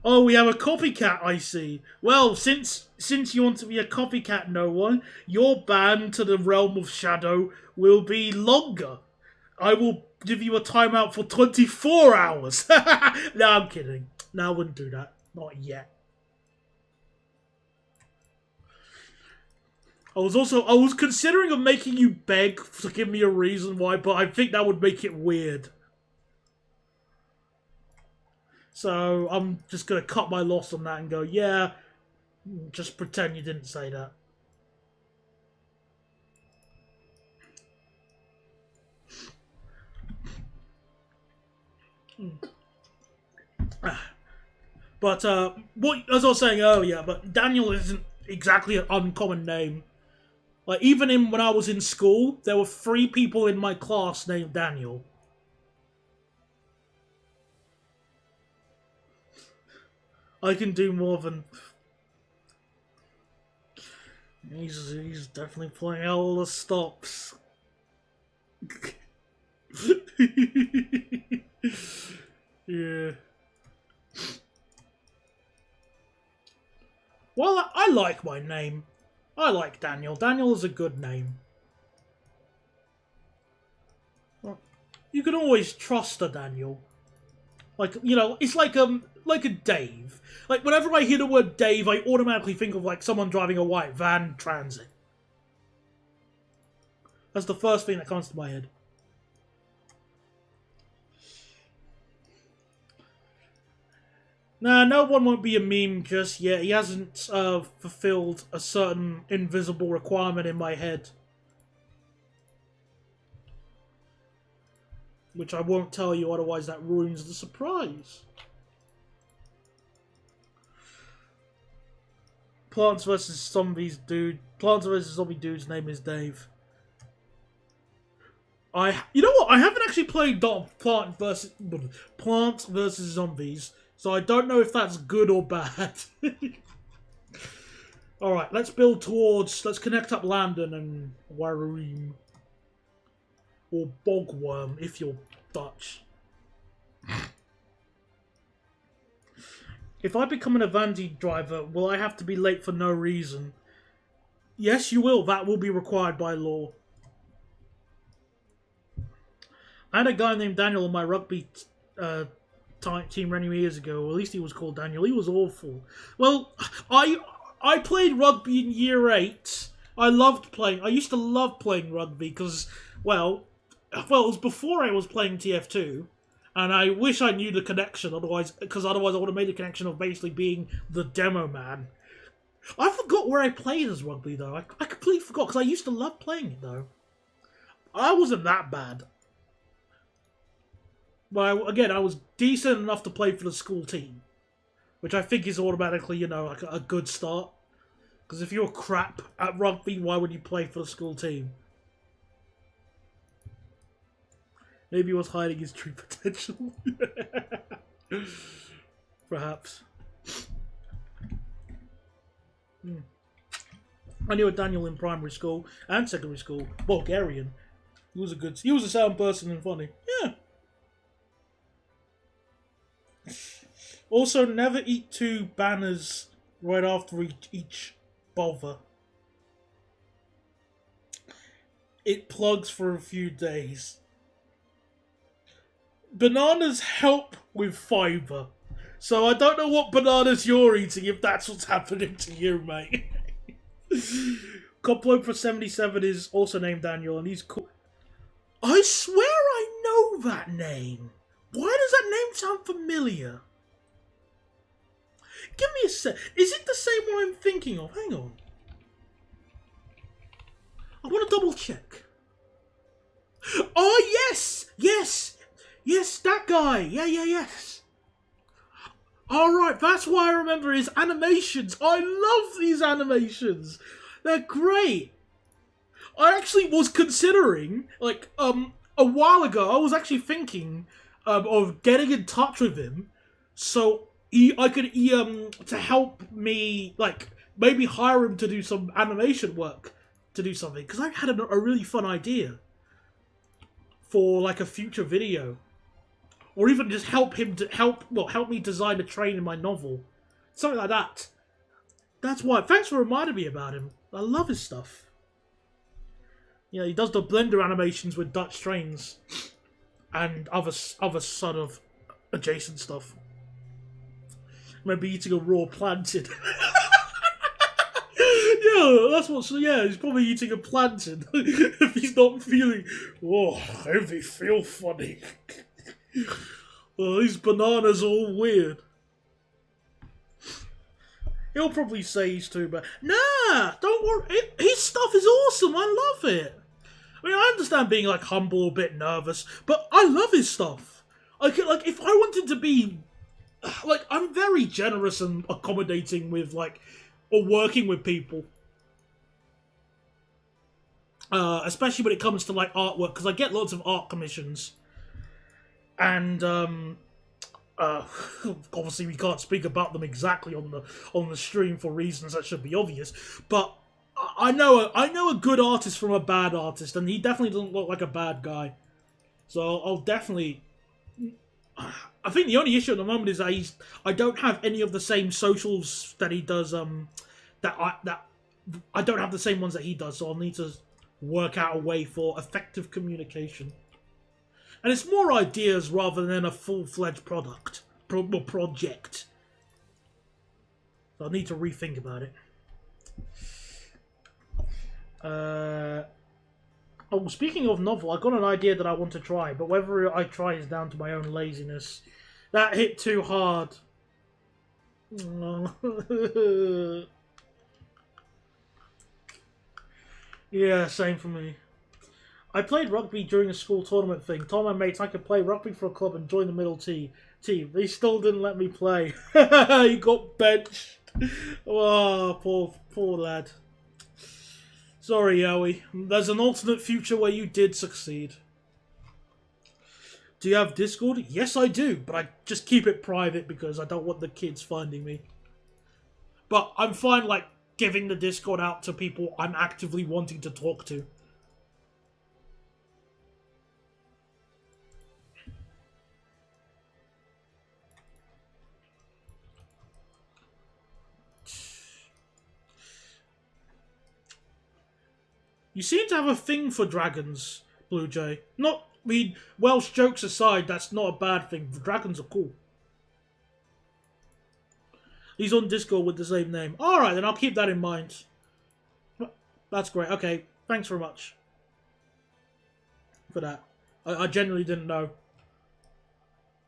Oh, we have a copycat, I see. Well, since you want to be a copycat, no one, your ban to the Realm of Shadow will be longer. I will give you a timeout for 24 hours. No, I'm kidding. No, I wouldn't do that. Not yet. I was considering of making you beg to give me a reason why, but I think that would make it weird. So I'm just gonna cut my loss on that and go, yeah, just pretend you didn't say that. But as I was saying earlier, but Daniel isn't exactly an uncommon name. Like even when I was in school, there were 3 people in my class named Daniel. I can do more than. He's definitely playing out all the stops. Yeah. Well, I like my name. I like Daniel. Daniel is a good name. You can always trust a Daniel. Like, you know, it's like a Dave. Like, whenever I hear the word Dave, I automatically think of, like, someone driving a white van transit. That's the first thing that comes to my head. Nah, no one won't be a meme just yet. He hasn't fulfilled a certain invisible requirement in my head. Which I won't tell you, otherwise that ruins the surprise. Plants vs. Zombies dude. Plants vs. Zombie dude's name is Dave. You know what? I haven't actually played Plants vs. Zombies. So I don't know if that's good or bad. Alright, let's build towards... Let's connect up Landen and Wareem. Or Bogworm, if you're Dutch. If I become an Avanti driver, will I have to be late for no reason? Yes, you will. That will be required by law. I had a guy named Daniel on my rugby... team many years ago, or at least he was called Daniel. He was awful. Well, I played rugby in year 8. I used to love playing rugby because, well, it was before I was playing TF2, and I wish I knew the connection, because otherwise I would have made the connection of basically being the demo man. I forgot where I played as rugby, though. I completely forgot, because I used to love playing it, though. I wasn't that bad. But again, I was decent enough to play for the school team. Which I think is automatically, you know, like a good start. Because if you're crap at rugby, why would you play for the school team? Maybe he was hiding his true potential. Perhaps. I knew a Daniel in primary school and secondary school. Bulgarian. He was a sound person and funny. Yeah. Also, never eat 2 banners right after each bother. It plugs for a few days. Bananas help with fibre. So I don't know what bananas you're eating if that's what's happening to you, mate. Copload for 77 is also named Daniel, and he's cool. I swear I know that name. Why does that name sound familiar? Give me a sec. Is it the same one I'm thinking of? Hang on. I want to double check. Oh, yes! Yes! Yes, that guy! Yes! Alright, that's why I remember his animations. I love these animations. They're great. I actually was considering, like, a while ago, I was actually thinking of getting in touch with him so I could to help me, like, maybe hire him to do some animation work to do something, because I had a really fun idea for, like, a future video, or even just help me design a train in my novel, something like that. That's why. Thanks for reminding me about him. I love his stuff. Yeah, he does the Blender animations with Dutch trains and other sort of adjacent stuff. maybe eating a raw plantain. Yeah, that's what. So yeah, he's probably eating a plantain if he's not feeling. Oh, heavy, feel funny. Oh, these bananas are all weird. He'll probably say he's too bad. Nah, don't worry. His stuff is awesome. I love it. I mean, I understand being like humble, a bit nervous, but I love his stuff. Like if I wanted to be, like, I'm very generous and accommodating with like, or working with people. Especially when it comes to like artwork, because I get lots of art commissions, and obviously we can't speak about them exactly on the stream for reasons that should be obvious. But I know a good artist from a bad artist, and he definitely doesn't look like a bad guy. So I'll definitely. I think the only issue at the moment is that I don't have any of the same socials that he does. That I don't have the same ones that he does, so I'll need to work out a way for effective communication. And it's more ideas rather than a full-fledged project. So I need to rethink about it. Oh, speaking of novel, I got an idea that I want to try, but whether I try is down to my own laziness. That hit too hard. Yeah, same for me. I played rugby during a school tournament thing. Told my mates I could play rugby for a club and join the middle team. They still didn't let me play. He got benched. Oh, poor lad. Sorry, Yowie. There's an alternate future where you did succeed. Do you have Discord? Yes, I do, but I just keep it private because I don't want the kids finding me. But I'm fine, like, giving the Discord out to people I'm actively wanting to talk to. You seem to have a thing for dragons, Blue Jay. I mean, Welsh jokes aside, that's not a bad thing. The dragons are cool. He's on Discord with the same name. Alright, then I'll keep that in mind. That's great. Okay, thanks very much for that. I genuinely didn't know.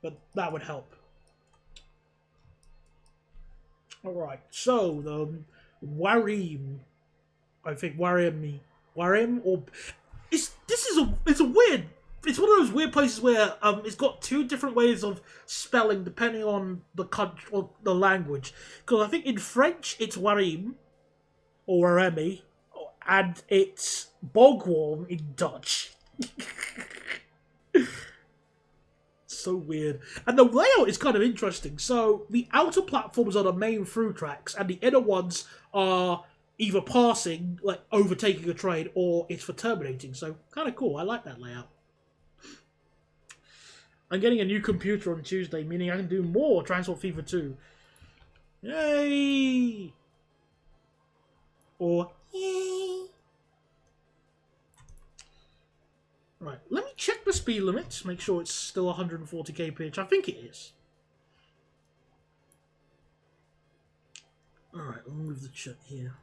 But that would help. Alright, so, the Warim. I think Warim, or... It's a weird... It's one of those weird places where it's got two different ways of spelling depending on the country or the language. Because I think in French it's Warim or Waremi, and it's Bogworm in Dutch. So weird. And the layout is kind of interesting. So the outer platforms are the main through tracks, and the inner ones are either passing, like overtaking a train, or it's for terminating. So kind of cool. I like that layout. I'm getting a new computer on Tuesday, meaning I can do more Transport Fever 2. Yay! Or, yay! Right, let me check the speed limit, make sure it's still 140 kph. I think it is. Alright, I'll move the chat here.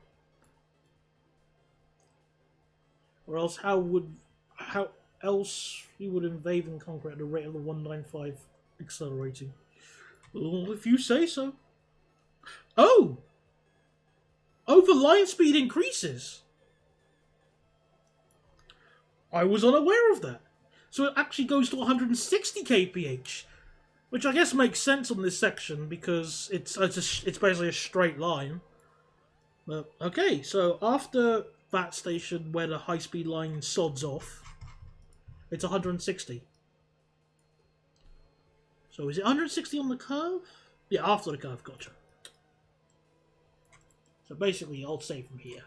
Or else how else you would invade and conquer at the rate of the 195 accelerating? Well, if you say so. Oh! Oh, the line speed increases! I was unaware of that. So it actually goes to 160 kph, which I guess makes sense on this section because it's basically a straight line. But, okay, so after that station where the high-speed line sods off, it's 160. So is it 160 on the curve? Yeah, after the curve, gotcha. So basically, I'll say from here.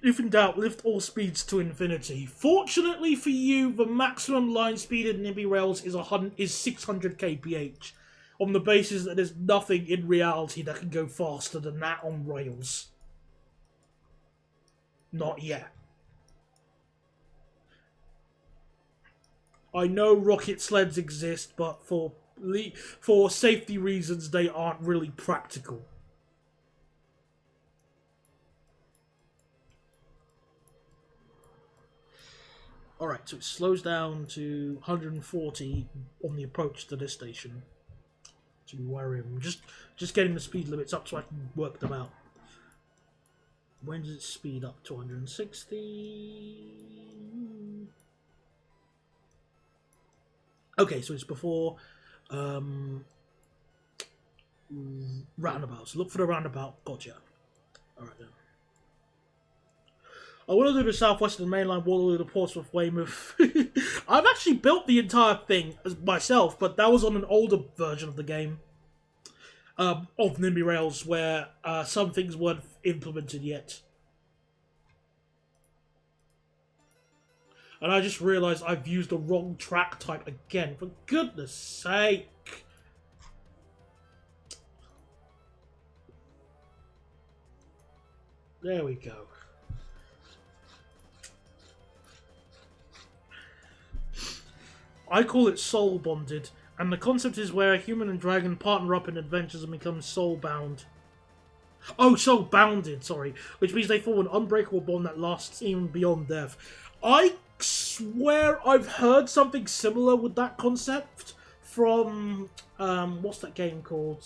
If in doubt, lift all speeds to infinity. Fortunately for you, the maximum line speed in NIMBY Rails is 600 kph, on the basis that there's nothing in reality that can go faster than that on Rails. Not yet. I know rocket sleds exist, but for safety reasons, they aren't really practical. Alright, so it slows down to 140 on the approach to this station. To be wary of them. Just getting the speed limits up so I can work them out. When does it speed up to 160? Okay, so it's before roundabouts. Look for the roundabout. Gotcha. Alright then. I want to do the Southwestern Mainline Waterloo to Portsmouth Weymouth. I've actually built the entire thing myself, but that was on an older version of the game. Of NIMBY Rails, where some things weren't implemented yet. And I just realised I've used the wrong track type again. For goodness sake. There we go. I call it soul bonded, and the concept is where a human and dragon partner up in adventures and become soul bound. Oh, soul bounded, sorry. Which means they form an unbreakable bond that lasts even beyond death. I swear I've heard something similar with that concept from, what's that game called?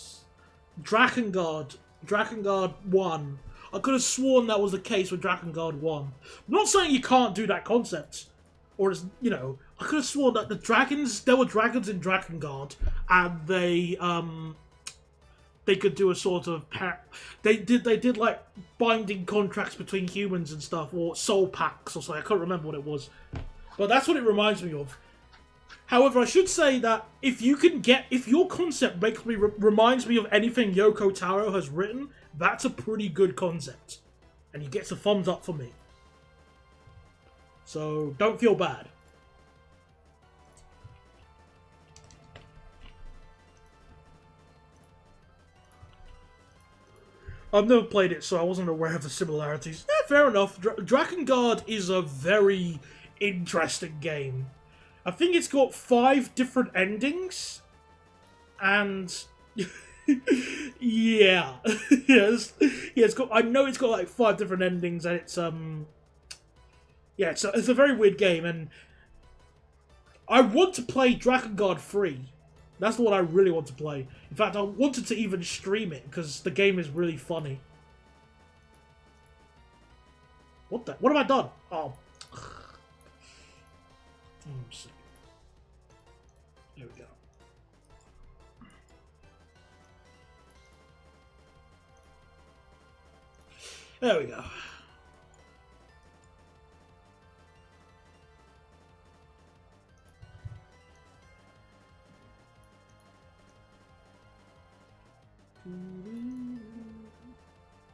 Drakengard 1. I could have sworn that was the case with Drakengard 1. I'm not saying you can't do that concept. Or, you know, I could have sworn that there were dragons in Drakengard, and they could do a sort of they did like binding contracts between humans and stuff, or soul packs or something. I can't remember what it was, but that's what it reminds me of. However, I should say that if your concept reminds me of anything Yoko Taro has written, that's a pretty good concept, and he gets a thumbs up for me. So don't feel bad. I've never played it, so I wasn't aware of the similarities. Yeah, fair enough. Drakengard is a very interesting game. I think it's got 5 different endings, and yeah, yes, yeah. I know it's got like 5 different endings, and it's yeah, it's a very weird game, and I want to play Drakengard 3. That's the one I really want to play. In fact, I wanted to even stream it, because the game is really funny. What have I done? Oh. There we go. There we go.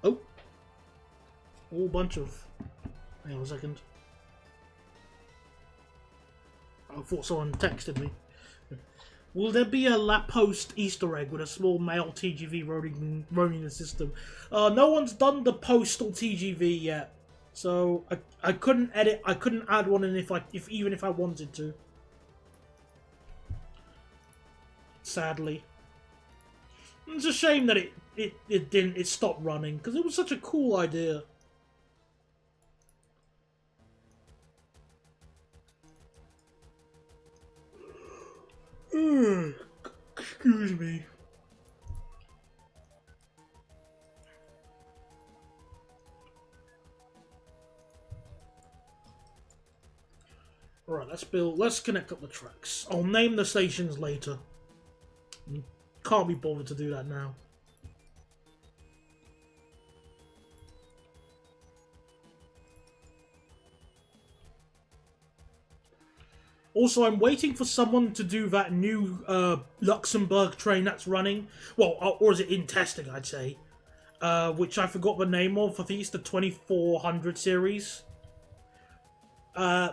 Oh. A whole bunch of... Hang on a second. I thought someone texted me. Will there be a lap post Easter egg with a small male TGV roaming the system? No one's done the postal TGV yet, so I couldn't edit. I couldn't add one in even if I wanted to. Sadly, it's a shame that it stopped running, because it was such a cool idea. Excuse me. Alright, let's connect up the tracks. I'll name the stations later. Can't be bothered to do that now. Also, I'm waiting for someone to do that new Luxembourg train that's running. Well, or is it in testing, I'd say. Which I forgot the name of. I think it's the 2400 series.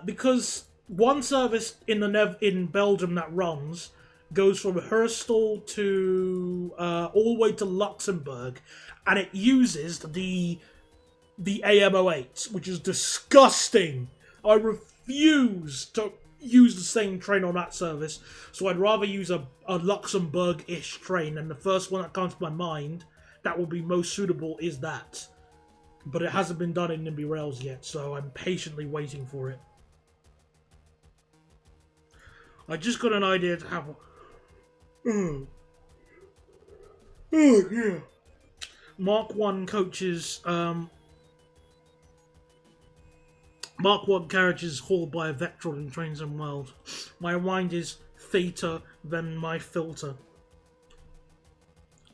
Because one service in Belgium that runs goes from Herstal to all the way to Luxembourg, and it uses the AM08, which is disgusting. I refuse to use the same train on that service, so I'd rather use a Luxembourg-ish train, and the first one that comes to my mind that will be most suitable is that. But it hasn't been done in NIMBY Rails yet, so I'm patiently waiting for it. I just got an idea to have... Oh, yeah. Mark 1 coaches... Mark 1 carriages hauled by a Vectron in Trains and World. My mind is theta than my filter.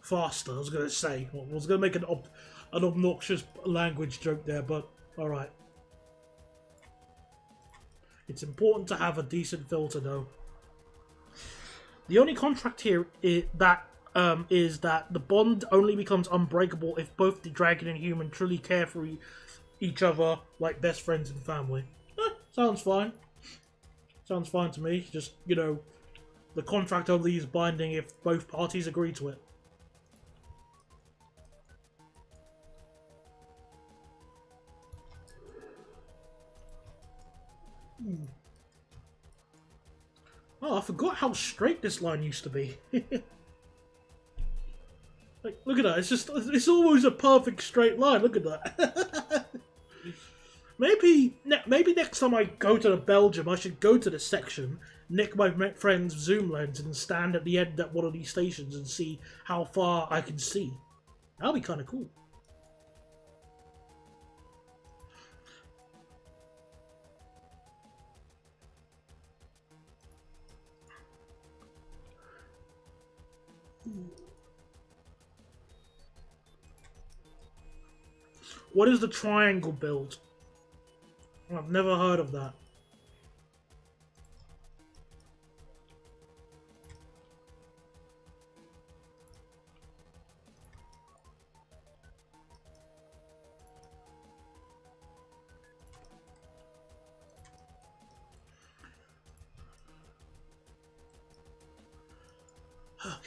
Faster, I was going to say. I was going to make an obnoxious language joke there, but alright. It's important to have a decent filter, though. The only contract here is that the bond only becomes unbreakable if both the dragon and human truly care for each other like best friends and family. Sounds fine. Sounds fine to me. Just, you know, the contract only is binding if both parties agree to it. Oh, I forgot how straight this line used to be. Like, look at that. It's almost a perfect straight line. Look at that. Maybe next time I go to Belgium, I should go to the section, nick my friend's zoom lens, and stand at the end at one of these stations and see how far I can see. That'll be kind of cool. What is the triangle build? I've never heard of that. Okay.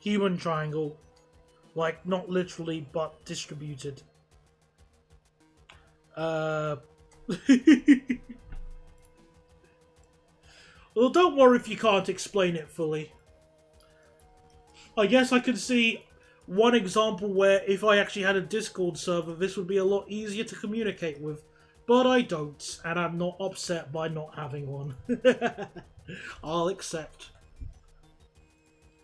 Human triangle. Like, not literally, but distributed. Well, don't worry if you can't explain it fully. I guess I could see one example where if I actually had a Discord server, this would be a lot easier to communicate with. But I don't, and I'm not upset by not having one. I'll accept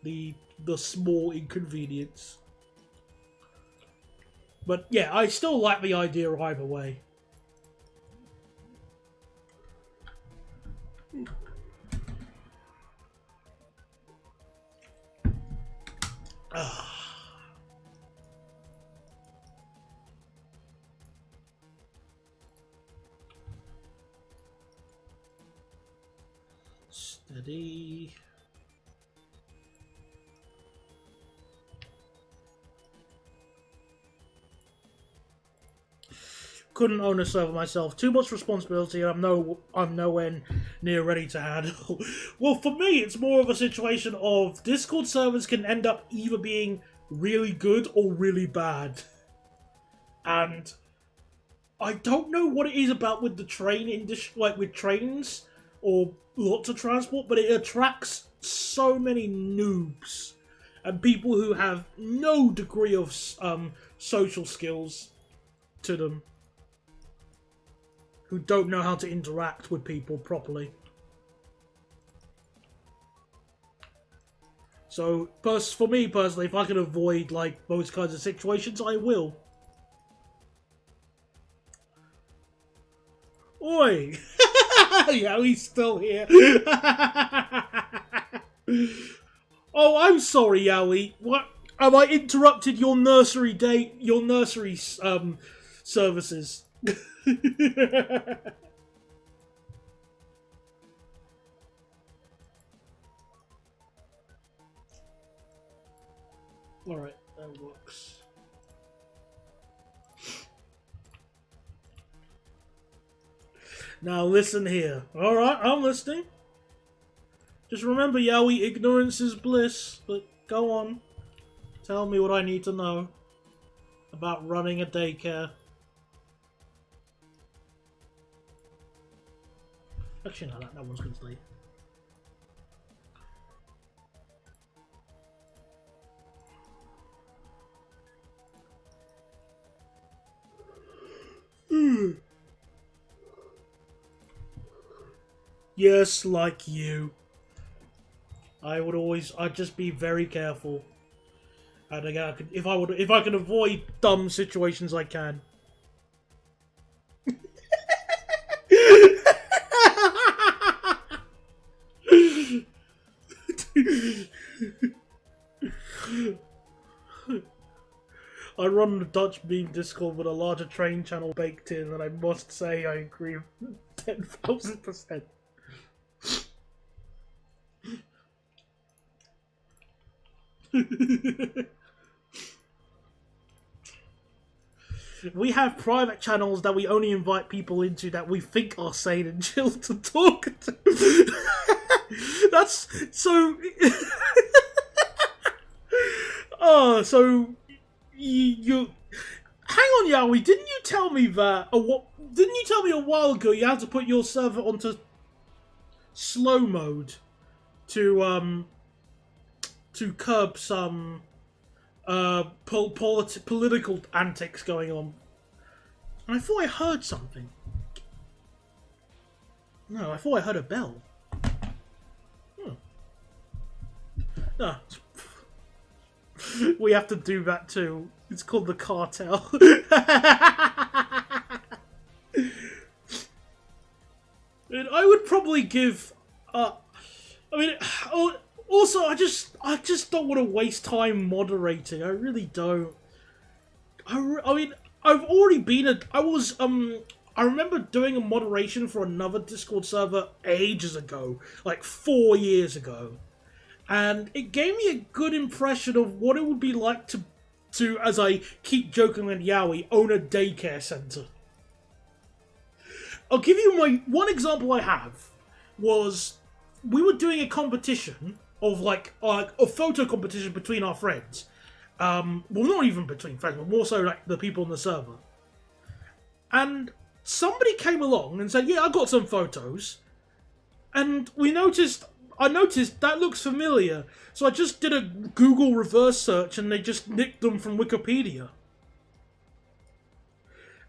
the small inconvenience. But yeah, I still like the idea either way. Steady. Couldn't own a server myself. Too much responsibility, and I'm nowhere near ready to handle. Well, for me, it's more of a situation of Discord servers can end up either being really good or really bad. And I don't know what it is about with the train industry, like with trains or lots of transport, but it attracts so many noobs and people who have no degree of social skills to them, who don't know how to interact with people properly. So, for me personally, if I can avoid like those kinds of situations, I will. Oi! Yeah, he's still here. Oh, I'm sorry, Yowie. What? Have I interrupted your nursery day? Your nursery services? All right, that works. Now listen here. All right, I'm listening. Just remember, Yowie, ignorance is bliss. But go on. Tell me what I need to know. about running a daycare. Actually, no, that one's going to stay. Yes, like you. I'd just be very careful. And again, if I can avoid dumb situations, I can. I run the Dutch Beam Discord with a larger train channel baked in, and I must say I agree 10,000%. We have private channels that we only invite people into that we think are sane and chill to talk to. That's so. Oh, so you hang on, Yowie. Didn't you tell me that? Didn't you tell me a while ago you had to put your server onto slow mode to curb some political antics going on? And I thought I heard something. No, I thought I heard a bell. No. We have to do that too. It's called the cartel. And I would probably give. Also, I just don't want to waste time moderating. I really don't. I mean, I've already been I remember doing a moderation for another Discord server ages ago, like 4 years ago. And it gave me a good impression of what it would be like to as I keep joking with Yowie, own a daycare center. I'll give you one example I have was we were doing a competition of like a photo competition between our friends. Well, not even between friends, but more so like the people on the server. And somebody came along and said, "Yeah, I got some photos," and I noticed that looks familiar, so I just did a Google reverse search and they just nicked them from Wikipedia.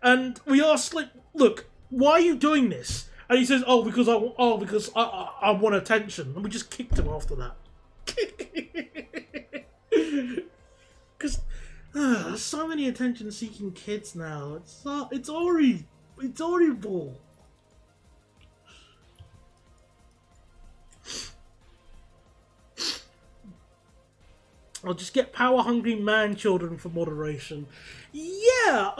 And we asked, like, "Look, why are you doing this?" And he says, because I want attention." And we just kicked him after that. Because there's so many attention-seeking kids now. It's horrible. I'll just get power-hungry man-children for moderation. Yeah,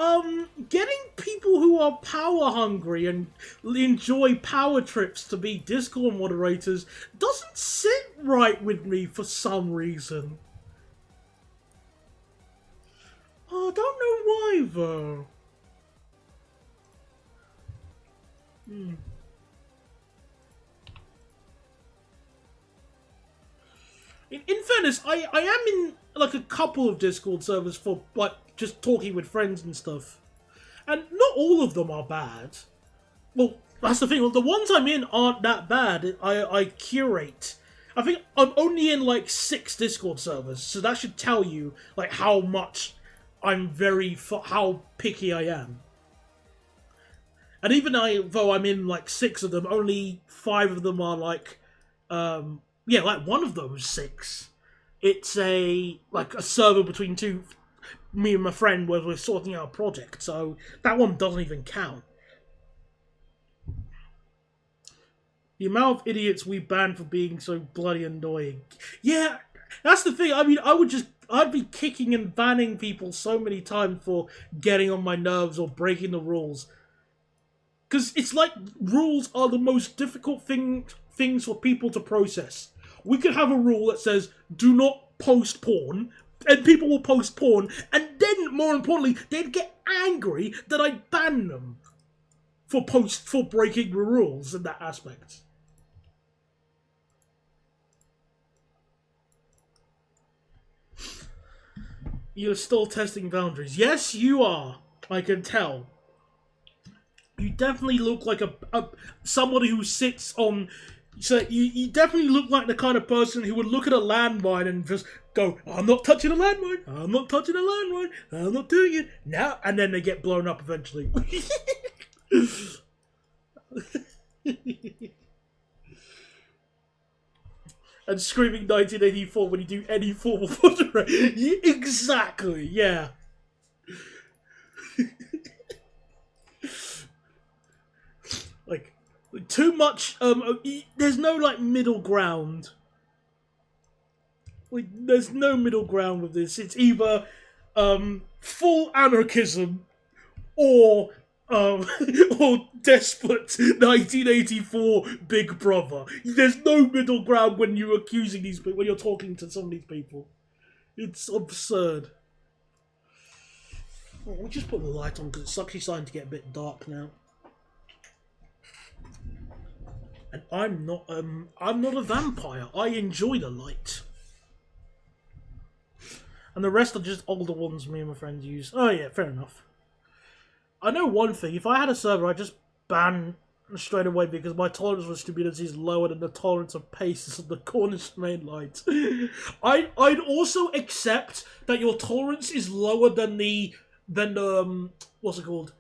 getting people who are power-hungry and enjoy power trips to be Discord moderators doesn't sit right with me for some reason. I don't know why, though. In fairness, I am in like a couple of Discord servers for like just talking with friends and stuff, and not all of them are bad. Well, that's the thing. The ones I'm in aren't that bad. I curate. I think I'm only in like 6 Discord servers, so that should tell you like how much how picky I am. And even though I'm in like 6 of them, only 5 of them are like yeah, like one of those 6, it's a server between me and my friend where we're sorting out a project, so that one doesn't even count. The amount of idiots we banned for being so bloody annoying. Yeah, that's the thing. I mean, I'd be kicking and banning people so many times for getting on my nerves or breaking the rules. Because it's like rules are the most difficult things for people to process. We could have a rule that says, do not post porn, and people will post porn, and then, more importantly, they'd get angry that I ban them for breaking the rules in that aspect. You're still testing boundaries. Yes, you are. I can tell. You definitely look like somebody who sits on. So you definitely look like the kind of person who would look at a landmine and just go, "I'm not touching a landmine. I'm not touching a landmine. I'm not doing it now." And then they get blown up eventually. And screaming 1984 when you do any form of moderate. Exactly, yeah. like, too much, there's no, like, middle ground. Like, there's no middle ground with this. It's either, full anarchism, or, or desperate 1984 Big Brother. There's no middle ground when you're accusing these people, when you're talking to some of these people. It's absurd. Oh, we'll just put the light on because it's actually starting to get a bit dark now. And I'm not a vampire. I enjoy the light. And the rest are just older ones me and my friends use. Oh yeah, fair enough. I know one thing, if I had a server, I'd just ban straight away because my tolerance for stupidity is lower than the tolerance of paces of the Cornish main lines. I'd also accept that your tolerance is lower than the what's it called?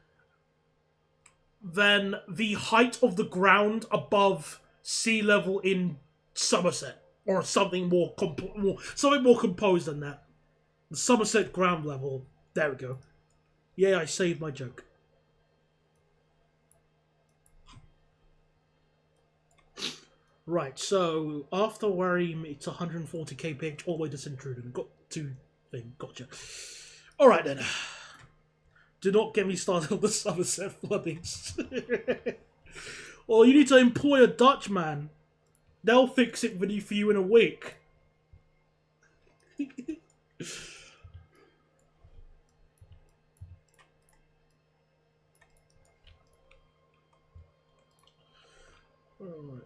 Than the height of the ground above sea level in Somerset, or something more composed than that. The Somerset ground level. There we go. Yeah, I saved my joke. Right, so after worrying it's 140 kph all the way to Centurion. Got two thing, gotcha. Alright then. Do not get me started on the Somerset floodings. Or you need to employ a Dutchman. They'll fix it for you in a week. Alright.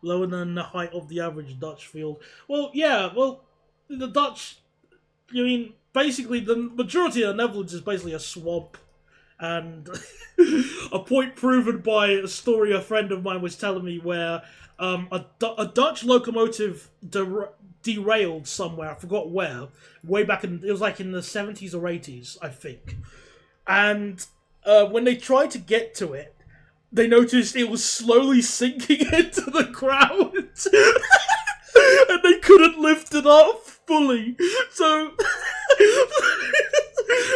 Lower than the height of the average Dutch field. Well, yeah, well, the Dutch, I mean, basically the majority of the Netherlands is basically a swamp. And a point proven by a story a friend of mine was telling me where a Dutch locomotive derailed somewhere, I forgot where, way back in, it was like in the 70s or 80s, I think. And when they tried to get to it, they noticed it was slowly sinking into the ground. And they couldn't lift it up fully. So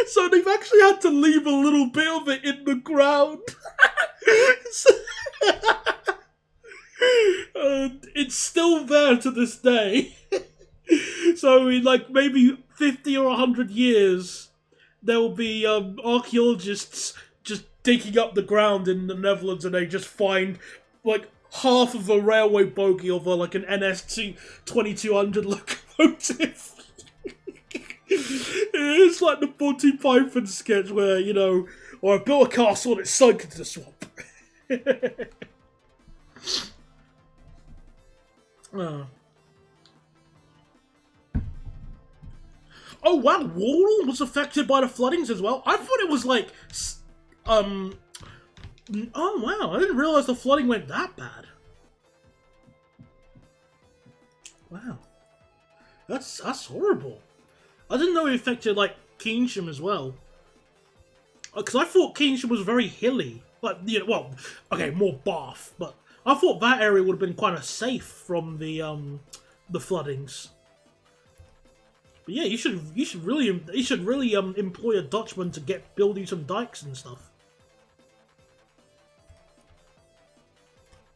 so they've actually had to leave a little bit of it in the ground. And it's still there to this day. So in like maybe 50 or 100 years, there will be archaeologists just digging up the ground in the Netherlands, and they just find like half of a railway bogie of like an NS 2200 locomotive. It's like the Monty Python sketch where, you know, or I built a castle and it sunk into the swamp. Oh wow, Wall was affected by the floodings as well? I thought it was like, oh wow, I didn't realise the flooding went that bad. Wow. That's horrible. I didn't know it affected, like, Keynsham as well. Because I thought Keynsham was very hilly. Like, you know, well, okay, more Bath, but I thought that area would have been kind of safe from the floodings. But yeah, you should really employ a Dutchman to build you some dikes and stuff.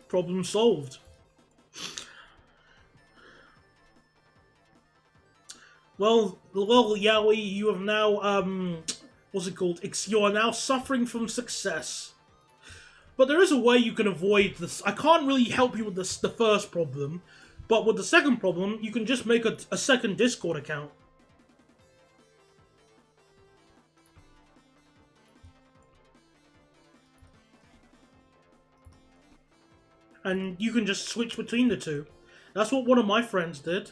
Problem solved. Well, Yowie, you have now, what's it called? You are now suffering from success. But there is a way you can avoid this. I can't really help you with the first problem, but with the second problem, you can just make a second Discord account. And you can just switch between the two. That's what one of my friends did.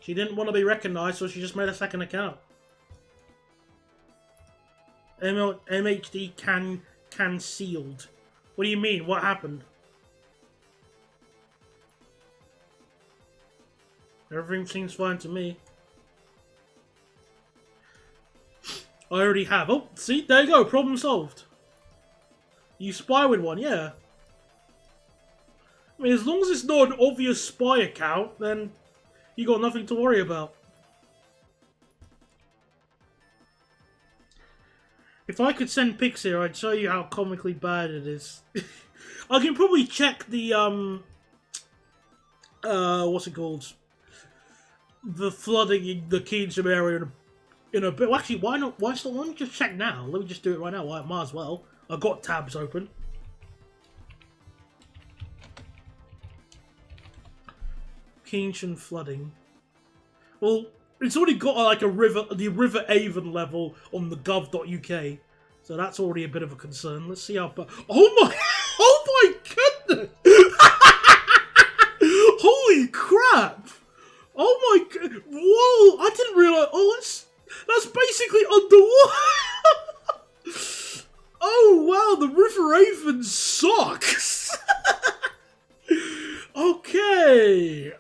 She didn't want to be recognized, so she just made a second account. MHD cancelled. What do you mean? What happened? Everything seems fine to me. I already have. Oh, see? There you go. Problem solved. You spy with one, yeah. I mean, as long as it's not an obvious spy account, then you got nothing to worry about. If I could send pics here, I'd show you how comically bad it is. I can probably check the, what's it called? The flooding in the Keynsham area in a bit. Well, actually, why not? Why don't you just check now? Let me just do it right now. I might as well. I've got tabs open. Keynsham flooding. Well, it's already got like a river, the River Avon level on the gov.uk, so that's already a bit of a concern. Let's see how. Oh my goodness! Holy crap! Oh my god! Whoa! I didn't realize. Oh, that's basically underwater. Oh wow! The River Avon sucks. Okay.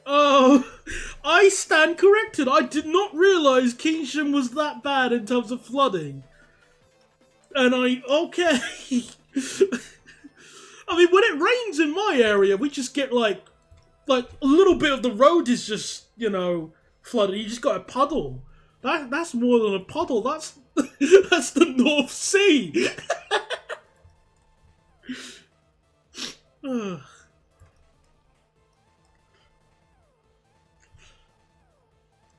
I stand corrected. I did not realise Keynsham was that bad in terms of flooding. And okay. I mean, when it rains in my area, we just get like a little bit of the road is just, you know, flooded. You just got a puddle. That's more than a puddle. That's that's the North Sea.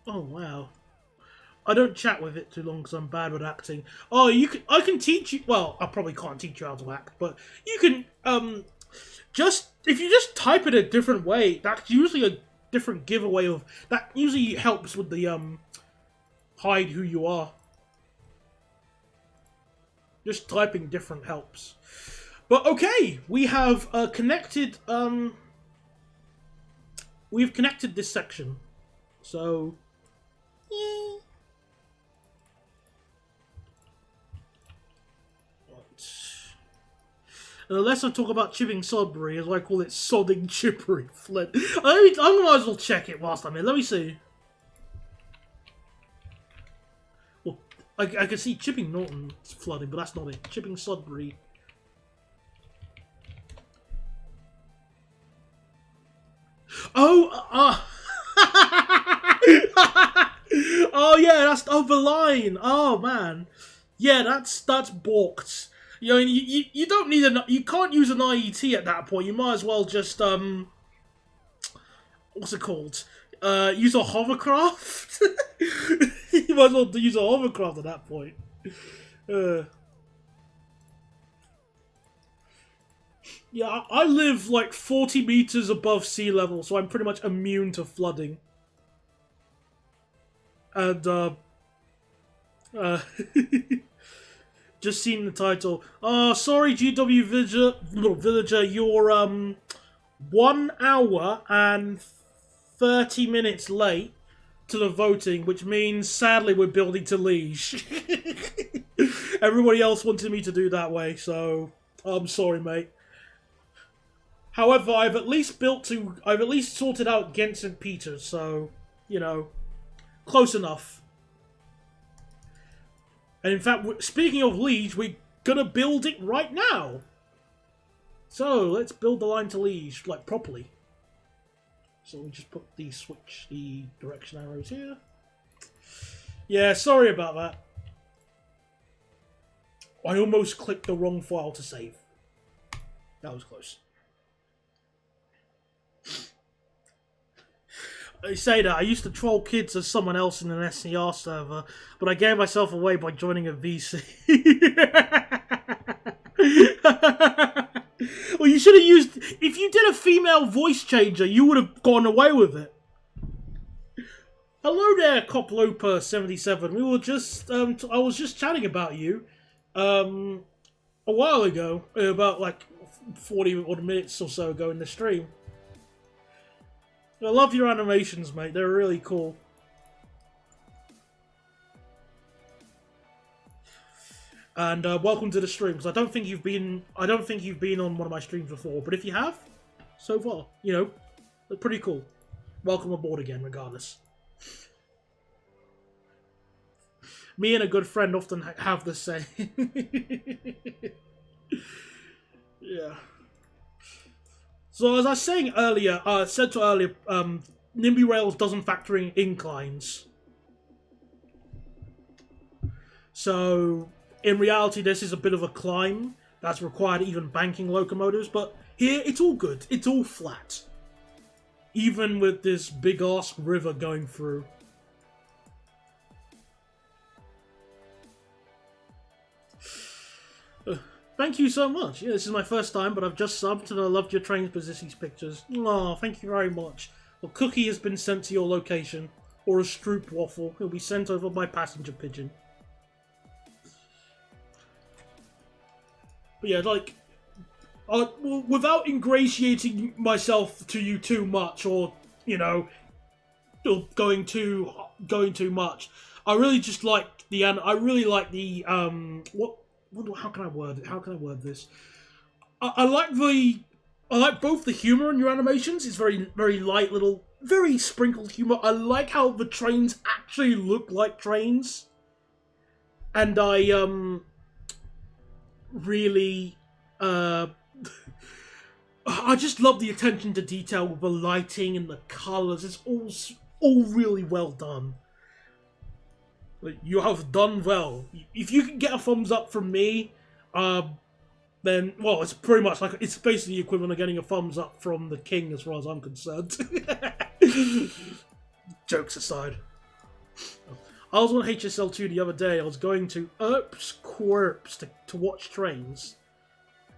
Oh wow! I don't chat with it too long because I'm bad with acting. Oh, I can teach you. Well, I probably can't teach you how to act, but you can. If you just type it a different way, that's usually a different giveaway of that. Usually helps with the hide who you are. Just typing different helps. But okay, we have connected. We've connected this section, so. And the less I talk about chipping Sodbury, as I call it, sodding chippery Flint. I might as well check it whilst I'm here. Let me see. Well, I can see chipping Norton flooding, but that's not it. Chipping Sodbury. Oh, oh yeah, that's the line. Oh man, yeah, that's balked. You know, you don't need you can't use an IET at that point. You might as well just what's it called? Use a hovercraft. You might as well use a hovercraft at that point. Yeah, I live like 40 meters above sea level, so I'm pretty much immune to flooding. And just seen the title. Oh, sorry, GW Villager, you're 1 hour and 30 minutes late to the voting, which means sadly we're building to Liege. Everybody else wanted me to do that way, so I'm sorry, mate. However, I've at least sorted out Ghent St. Peter's, so you know, close enough. And in fact, speaking of Liege, we're gonna build it right now. So let's build the line to Liege, like properly. So we just switch the direction arrows here. Yeah, sorry about that. I almost clicked the wrong file to save. That was close. I say that, I used to troll kids as someone else in an SCR server, but I gave myself away by joining a VC. Well, you should have used... If you did a female voice changer, you would have gone away with it. Hello there, Coploper77. We were just... I was just chatting about you a while ago, about like 40 odd minutes or so ago in the stream. I love your animations, mate. They're really cool. And welcome to the stream, because I don't think you've been on one of my streams before, but if you have, so far, you know, they're pretty cool. Welcome aboard again, regardless. Me and a good friend often have the same. Yeah. So as I was saying earlier, NIMBY Rails doesn't factor in inclines. So in reality, this is a bit of a climb that's required even banking locomotives, but here it's all good. It's all flat. Even with this big-ass river going through. Thank you so much. Yeah, this is my first time, but I've just subbed and I loved your train positions pictures. Oh, thank you very much. A cookie has been sent to your location, or a stroop waffle. It'll be sent over by passenger pigeon. But yeah, like, without ingratiating myself to you too much, or you know, or going too much, I really just like the how can I word it? How can I word this? I like both the humor in your animations. It's very, very light little, very sprinkled humor. I like how the trains actually look like trains. And I, really, I just love the attention to detail with the lighting and the colours. It's all really well done. Like, you have done well. If you can get a thumbs up from me, then, well, it's pretty much like, it's basically the equivalent of getting a thumbs up from the king as far as I'm concerned. Jokes aside. I was on HSL 2 the other day. I was going to Earps Quirps to watch trains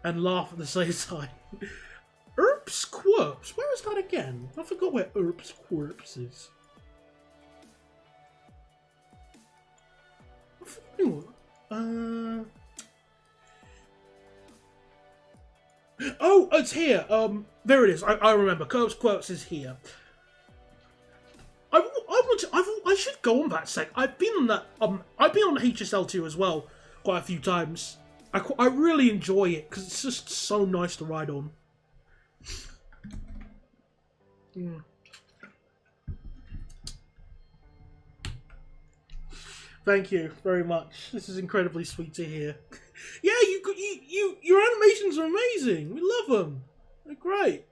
and laugh at the same time. Earps Quirps? Where is that again? I forgot where Earps Quirps is. Oh, it's here. There it is. I remember. Curbs Quirks is here. I should go on that sec. I've been on that. I've been on HSL2 as well quite a few times. I really enjoy it because it's just so nice to ride on. Yeah. Thank you very much. This is incredibly sweet to hear. Yeah, your animations are amazing. We love them. They're great.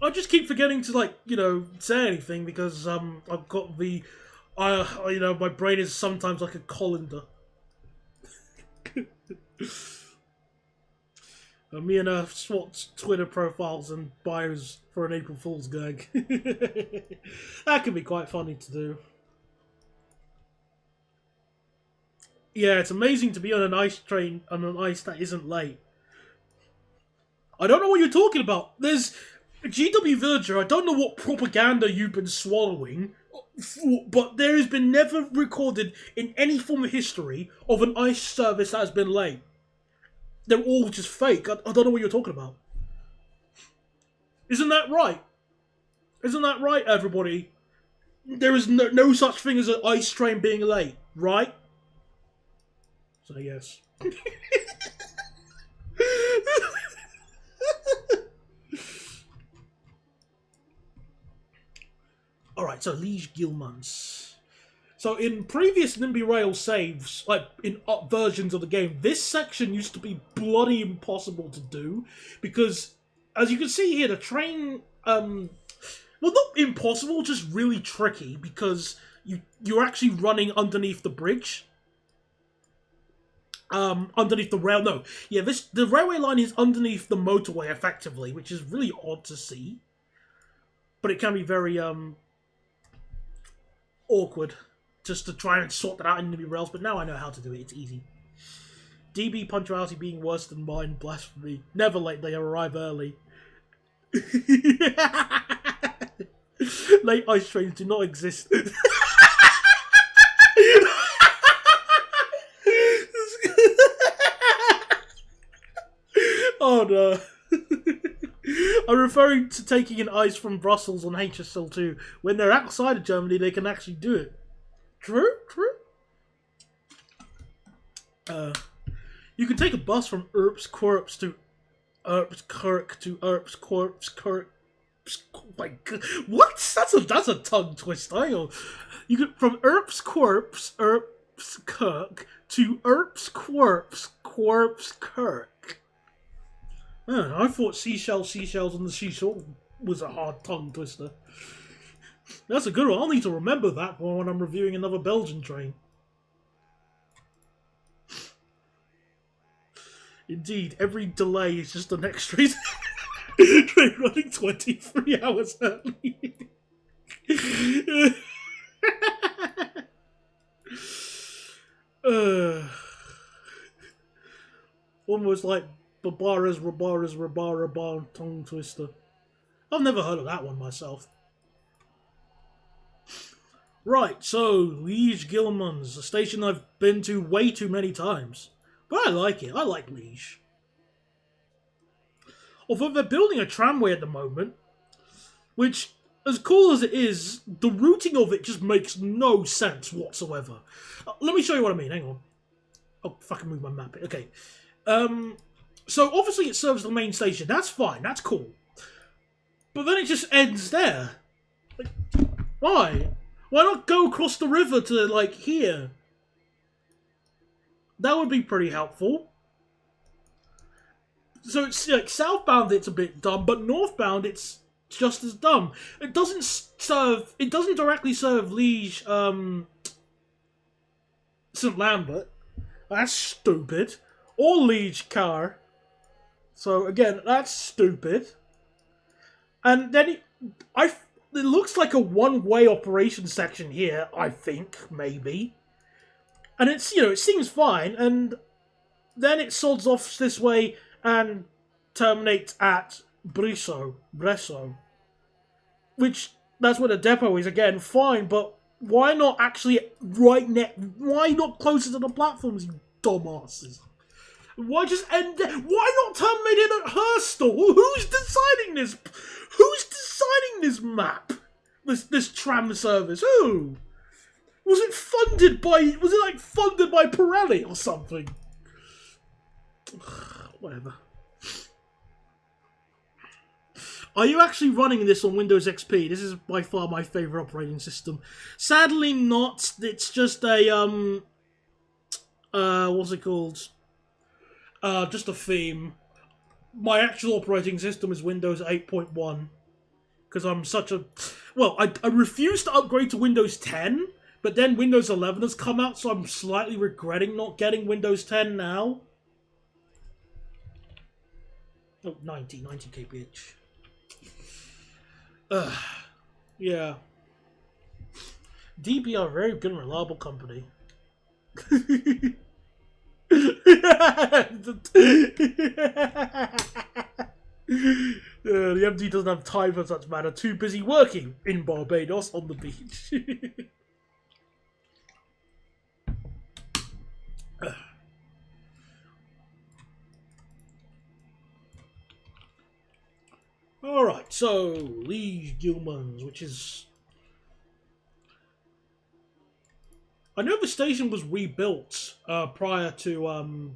I just keep forgetting to, like, you know, say anything because I've got the, you know, my brain is sometimes like a colander. Me and Swat's Twitter profiles and bios for an April Fool's gag. That can be quite funny to do. Yeah, it's amazing to be on an ice train on an ice that isn't late. I don't know what you're talking about. There's GW Villager. I don't know what propaganda you've been swallowing, but there has been never recorded in any form of history of an ice service that has been late. They're all just fake. I don't know what you're talking about. Isn't that right? Isn't that right, everybody? There is no such thing as an ice train being late, right? So yes. Alright, so Liege Gilmans. So in previous NIMBY Rails saves, like in up versions of the game, this section used to be bloody impossible to do because, as you can see here, the train, well, not impossible, just really tricky because you're actually running underneath the bridge. Underneath the rail, no. Yeah, the railway line is underneath the motorway, effectively, which is really odd to see. But it can be very, awkward, just to try and sort that out in NIMBY Rails, but now I know how to do it, it's easy. DB punctuality being worse than mine, blasphemy. Never late, they arrive early. Late ice trains do not exist. Oh no. I'm referring to taking an ice from Brussels on HSL2. When they're outside of Germany, they can actually do it. True, true. You can take a bus from Earp's Corpse to Earp's Kirk to Earp's Corpse Kirk. My God. What? That's a tongue twister. Hang on. You can from Earp's Corpse, Earp's Kirk to Earp's Corpse Kirk. I thought seashells on the seashore was a hard tongue twister. That's a good one. I'll need to remember that when I'm reviewing another Belgian train. Indeed, every delay is just an extra train running 23 hours early. Almost like Rabara's tongue twister. I've never heard of that one myself. Right, so Liege Gilman's, a station I've been to way too many times. But I like it. I like Liege. Although they're building a tramway at the moment, which, as cool as it is, the routing of it just makes no sense whatsoever. Let me show you what I mean. Hang on. Oh, fucking move my map. Okay. So obviously it serves the main station. That's fine. That's cool. But then it just ends there. Like, why? Why not go across the river to, like, here? That would be pretty helpful. So it's like southbound it's a bit dumb, but northbound it's just as dumb. It doesn't directly serve Liege St. Lambert. That's stupid. Or Liege Car. So again, that's stupid. And then it looks like a one-way operation section here, I think, maybe. And it's, it seems fine, and then it sods off this way and terminates at Bresso. Which, that's where the depot is, again, fine, but why not actually why not closer to the platforms, you dumbasses? Why just end there? Why not terminate it at Herstal? Who's deciding this? Who's deciding this map? This tram service? Who? Was it funded by Pirelli or something? Whatever. Are you actually running this on Windows XP? This is by far my favourite operating system. Sadly not. It's just a, what's it called? Just a theme. My actual operating system is Windows 8.1. Because I'm such a... Well, I refuse to upgrade to Windows 10, but then Windows 11 has come out, so I'm slightly regretting not getting Windows 10 now. Oh, 90 kbh. Yeah. DB are a very good and reliable company. The MD doesn't have time for such matter. Too busy working in Barbados on the beach. Alright, so Liege Gilman's, which is... I know the station was rebuilt prior to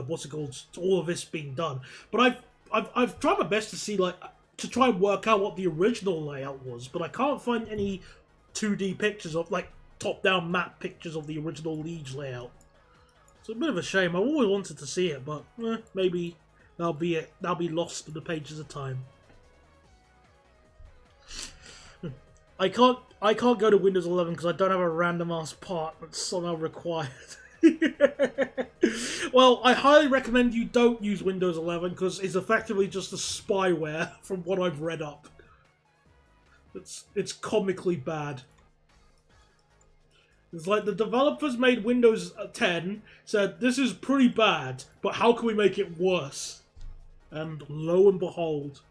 what's it called? All of this being done, but I've tried my best to see to try and work out what the original layout was, but I can't find any 2D pictures of top-down map pictures of the original Liege layout. It's a bit of a shame. I always wanted to see it, but maybe that'll be it. That'll be lost in the pages of time. I can't go to Windows 11 because I don't have a random ass part that's somehow required. Well, I highly recommend you don't use Windows 11 because it's effectively just a spyware from what I've read up. It's comically bad. It's like the developers made Windows 10, said this is pretty bad, but how can we make it worse? And lo and behold.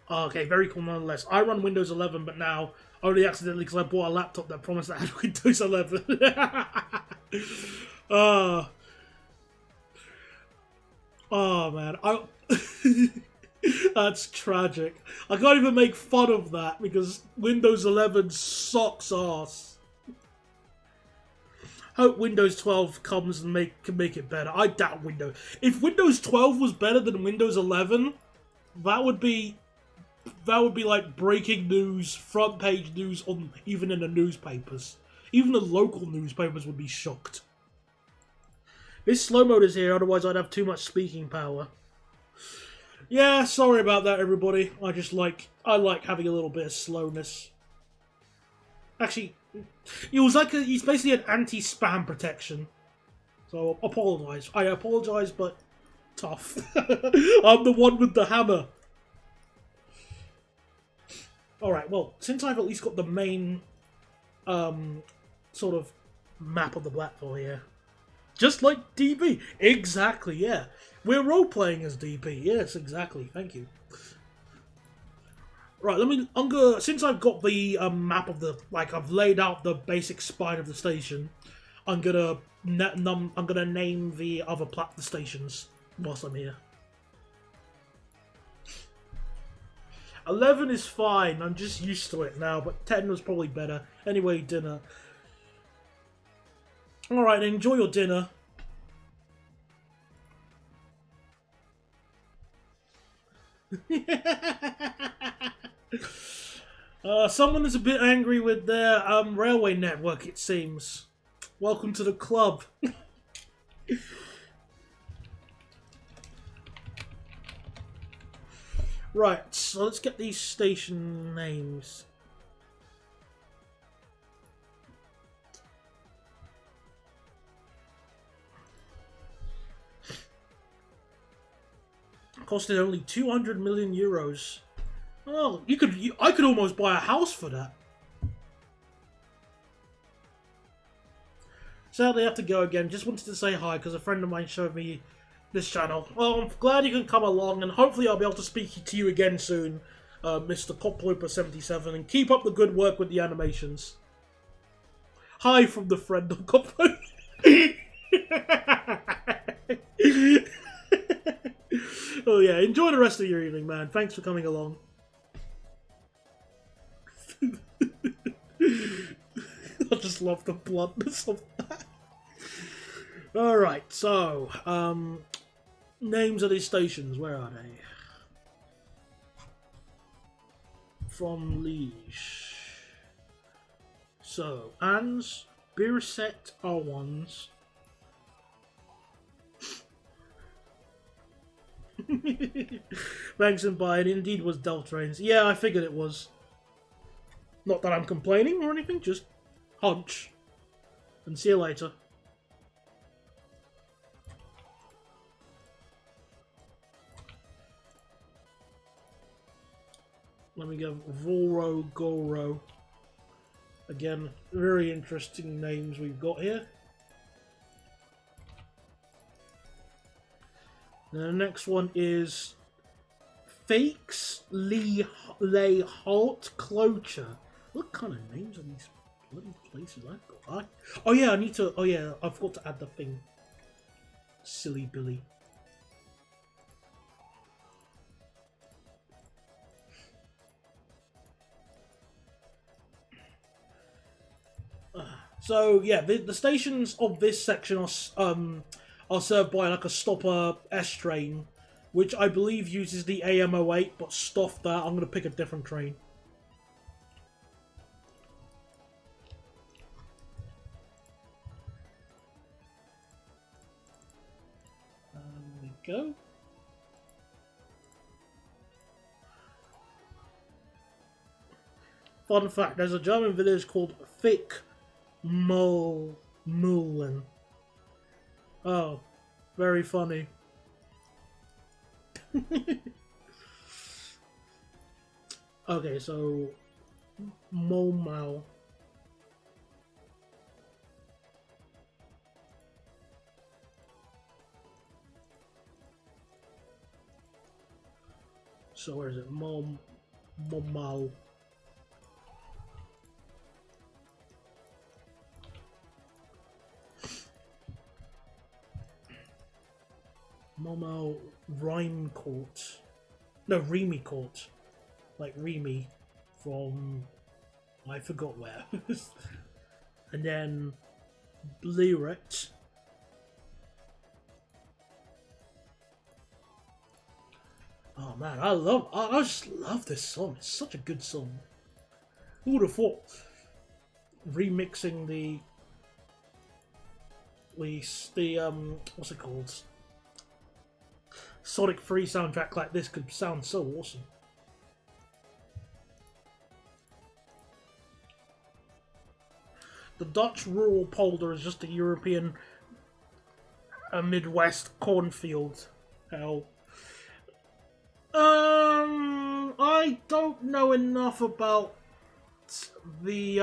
Okay, very cool nonetheless. I run Windows 11, but now only accidentally because I bought a laptop that promised that I had Windows 11. Oh man, That's tragic. I can't even make fun of that because Windows 11 sucks ass. Hope Windows 12 comes and can make it better. I doubt Windows. If Windows 12 was better than Windows 11, that would be like breaking news, front page news on even in the newspapers. Even the local newspapers would be shocked. This slow mode is here, otherwise I'd have too much speaking power. Yeah, sorry about that, everybody. I like having a little bit of slowness. Actually, it's basically an anti-spam protection. So apologise. I apologise, but tough. I'm the one with the hammer. Alright, well, since I've at least got the main sort of map of the platform here. Just like DB. Exactly, yeah. We're role-playing as DB. Yes, exactly. Thank you. Right, since I've got the map of the, I've laid out the basic spine of the station, I'm gonna name the other the stations whilst I'm here. 11 is fine, I'm just used to it now, but 10 was probably better. Anyway, dinner. Alright, enjoy your dinner. Someone is a bit angry with their railway network, it seems. Welcome to the club. Right, so let's get these station names. Costed only 200 million euros. Oh, I could almost buy a house for that. Sadly, I have to go again. Just wanted to say hi because a friend of mine showed me this channel. Well, I'm glad you can come along, and hopefully I'll be able to speak to you again soon, Mr. Coploper77, and keep up the good work with the animations. Hi from the friend of Coploper. Oh yeah, enjoy the rest of your evening, man. Thanks for coming along. I just love the bluntness of that. Alright, so, names of these stations, where are they? From Liege. So, Ans, Birset are ones. Thanks and bye, it indeed was Deltrains. Yeah, I figured it was. Not that I'm complaining or anything, just hunch. And see you later. Let me go Volro, Goro. Again, very interesting names we've got here. And the next one is Fakes Lay Halt Cloture. What kind of names are these bloody places I've got? Oh yeah, I need to. Oh yeah, I forgot to add the thing. Silly Billy. So yeah, the stations of this section are served by like a stopper S train, which I believe uses the AM08, but stuff that, I'm gonna pick a different train. There we go. Fun fact, there's a German village called Mullen. Oh, very funny. Okay, so Momau. So where is it? Momau. Momau Rheincourt. No, Remy Court. Like Remy from... I forgot where. And then Lyret. Oh man, I just love this song. It's such a good song. Who would have thought remixing the what's it called? Sonic 3 soundtrack like this could sound so awesome. The Dutch rural polder is just a European Midwest cornfield. Hell. I don't know enough about the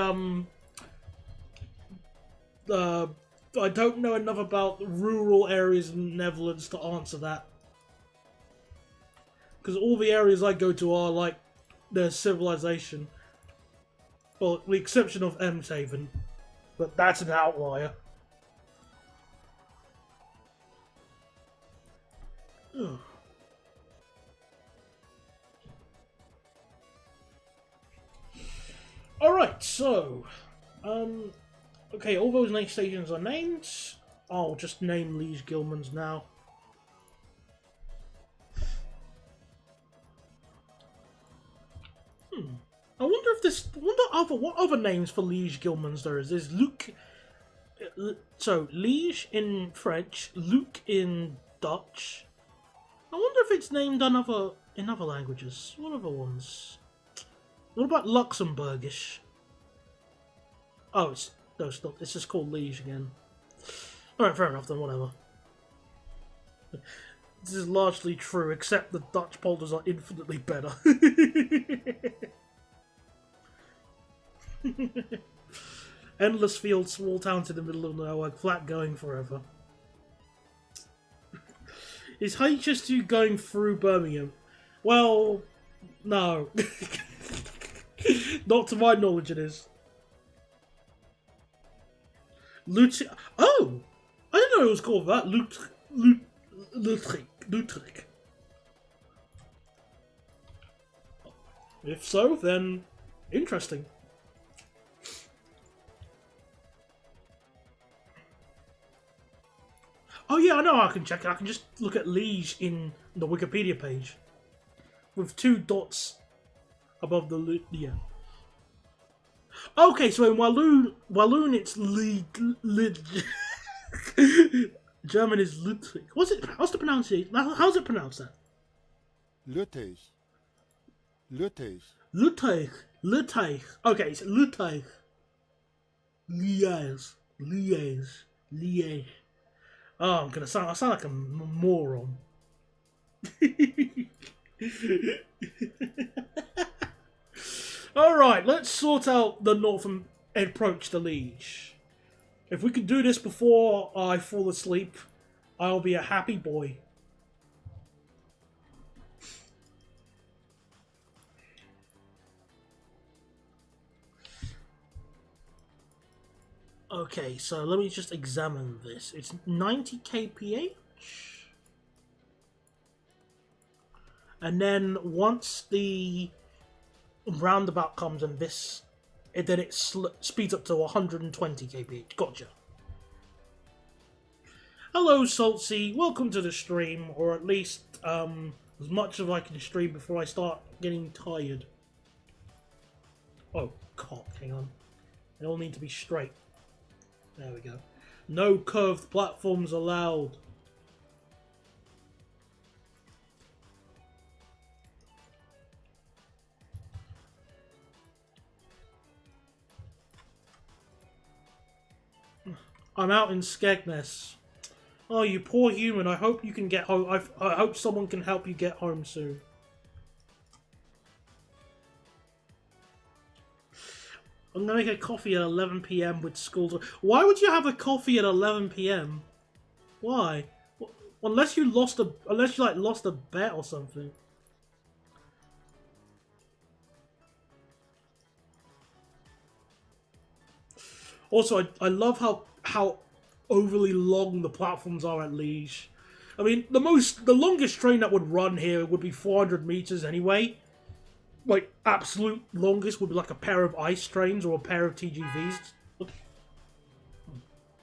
I don't know enough about rural areas in the Netherlands to answer that. Because all the areas I go to are like their civilization. Well, with the exception of Emshaven. But that's an outlier. Ugh. Alright, so... okay, all those next stations are named. I'll just name Liege Gilman's now. I wonder if this... what other names for Liege Gilman's there is. There's Luc... So, Liege in French, Luc in Dutch. I wonder if it's named in other languages. What other ones? What about Luxembourgish? Oh, it's not. It's just called Liege again. Alright, fair enough then, whatever. This is largely true, except the Dutch polders are infinitely better. Endless fields, small towns in the middle of nowhere, flat going forever. Is HS2 going through Birmingham? Well, no. Not to my knowledge it is. Oh! I didn't know it was called that. Lutric. If so, then interesting. Oh yeah, I know I can check it. I can just look at Liege in the Wikipedia page. With 2 dots above the yeah. Okay, so in Walloon it's German is Ludwig. What's the pronunciation? How's it pronounced that? Lutteig. Okay, it's Lutteig. Liège. Oh, I sound like a moron. Alright, let's sort out the northern approach to Liege. If we can do this before I fall asleep, I'll be a happy boy. Okay, so let me just examine this. It's 90 kph. And then once the roundabout comes and then it speeds up to 120 kph. Gotcha. Hello, Saltsy. Welcome to the stream, or at least as much as I can stream before I start getting tired. Oh, God, hang on. They all need to be straight. There we go. No curved platforms allowed. I'm out in Skegness. Oh, you poor human. I hope you can get home. I hope someone can help you get home soon. I'm gonna make a coffee at 11 PM with school. Why would you have a coffee at 11 PM? Why? Unless you lost a bet or something. Also, I love how overly long the platforms are at Liege. I mean, the longest train that would run here would be 400 meters anyway. Like, absolute longest would be like a pair of ice trains or a pair of TGVs. Look.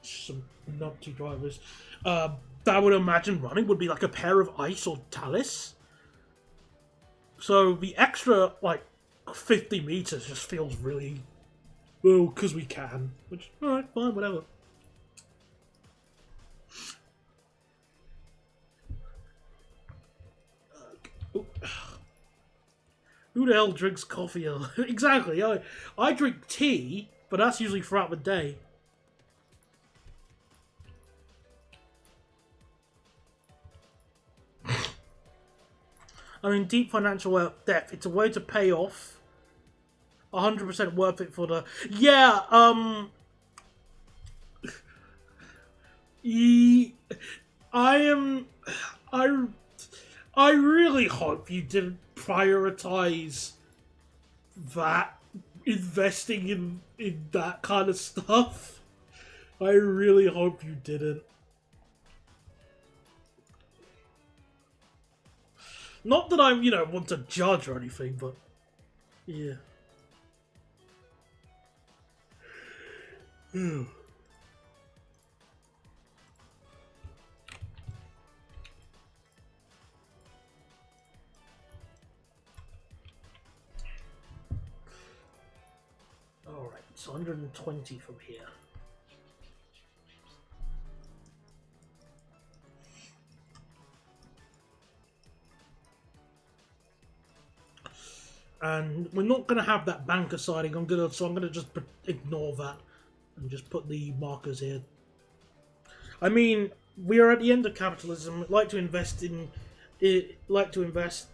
Some numpty drivers. That I would imagine running would be like a pair of ice or Talus. So the extra, like, 50 meters just feels really... well, because we can. Which, alright, fine, whatever. Who the hell drinks coffee? Exactly. I drink tea, but that's usually throughout the day. I mean, deep financial debt. It's a way to pay off. 100% worth it for the... Yeah, I am... I really hope you didn't prioritize that, investing in that kind of stuff. I really hope you didn't. Not that I'm, want to judge or anything, but yeah. Alright, it's 120 from here. And we're not going to have that banker siding. I'm gonna just ignore that and just put the markers here. I mean, we are at the end of capitalism. Like to invest in it. Like to invest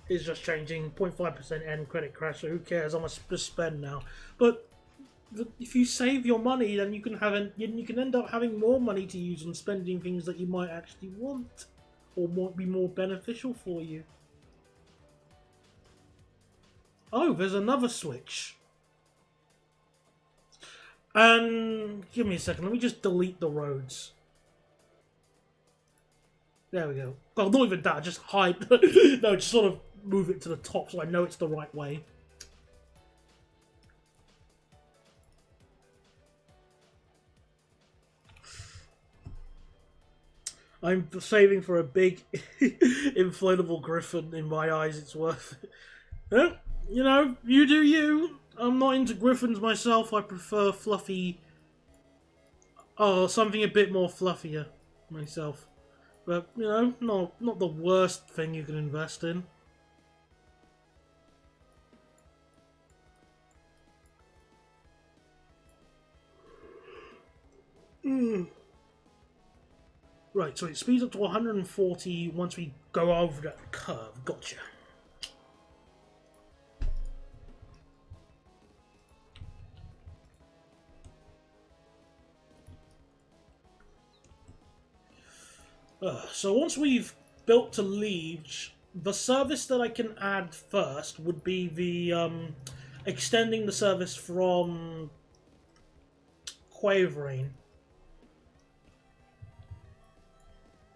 is just changing. 0.5% end credit crash. So who cares? I'm gonna just spend now. But if you save your money, then you can end up having more money to use on spending things that you might actually want or might be more beneficial for you. Oh, there's another switch. And give me a second. Let me just delete the roads. There we go. Well, not even that. Just hide. No, just sort of move it to the top so I know it's the right way. I'm saving for a big inflatable griffin. In my eyes, it's worth it. Well, you do you. I'm not into griffins myself. I prefer fluffy... oh, something a bit more fluffier myself. But, not the worst thing you can invest in. Right, so it speeds up to 140 once we go over that curve. Gotcha. So once we've built to Liege, the service that I can add first would be the extending the service from Quavering,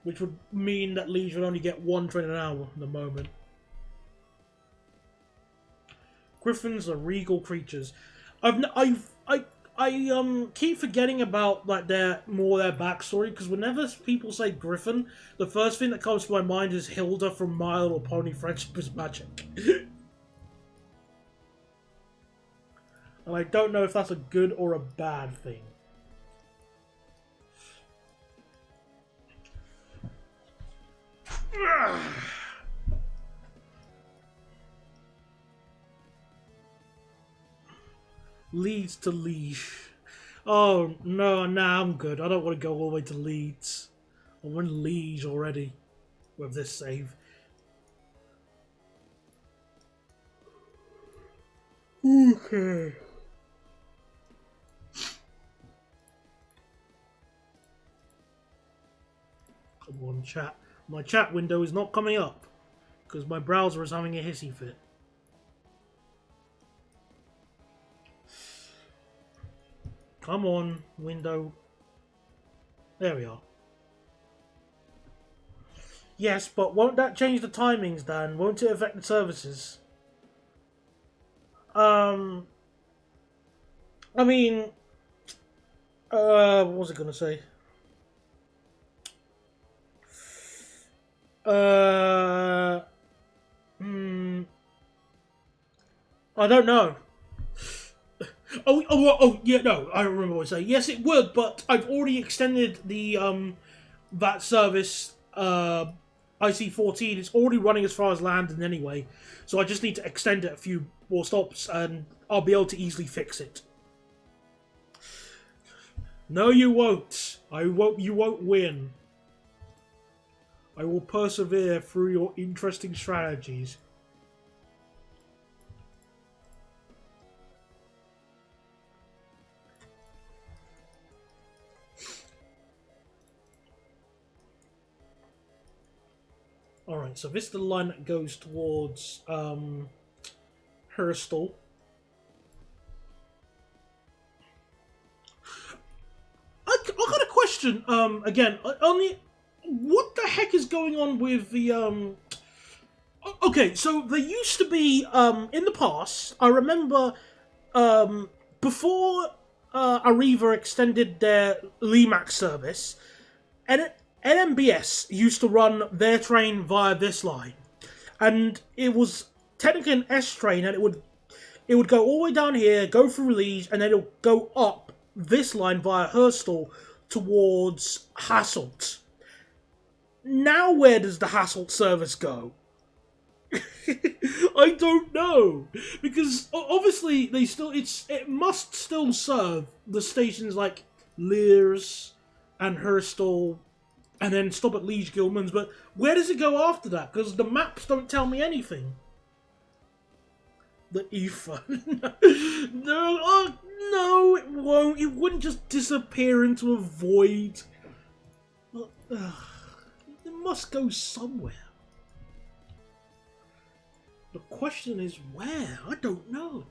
which would mean that Liege would only get 1 train an hour at the moment. Griffins are regal creatures. I keep forgetting about their backstory, because whenever people say Griffin, the first thing that comes to my mind is Hilda from My Little Pony Friendship is Magic. And I don't know if that's a good or a bad thing. Leeds to Liege. Oh, no, nah, I'm good. I don't want to go all the way to Leeds. I'm in Liege already with this save. Okay. Come on, chat. My chat window is not coming up because my browser is having a hissy fit. Come on, window. There we are. Yes, but won't that change the timings, Dan? Won't it affect the services? I mean, what was I gonna say? Uh, hmm, I don't know. Yeah, no, I remember what I say. Yes, it would, but I've already extended the that service. IC14. It's already running as far as London anyway, so I just need to extend it a few more stops, and I'll be able to easily fix it. No, you won't. I won't. You won't win. I will persevere through your interesting strategies. Alright, so this is the line that goes towards Hurstel. I got a question, again, only what the heck is going on with the okay, so there used to be in the past, I remember before Arriva extended their Limax service, and NMBS used to run their train via this line, and it was technically an S train, and it would go all the way down here, go through Liege, and then it'll go up this line via Hurstel towards Hasselt. Now where does the Hasselt service go? I don't know, because obviously it must still serve the stations like Leers and Hurstel, and then stop at Liege Gilman's, but where does it go after that? Because the maps don't tell me anything. The ether. No, no, it won't. It wouldn't just disappear into a void. It must go somewhere. The question is where? I don't know.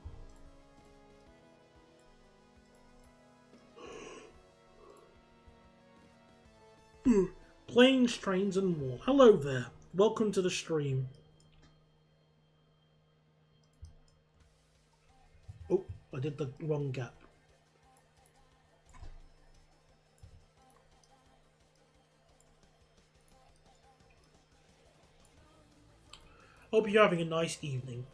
Planes, trains, and more. Hello there. Welcome to the stream. Oh, I did the wrong gap. Hope you're having a nice evening.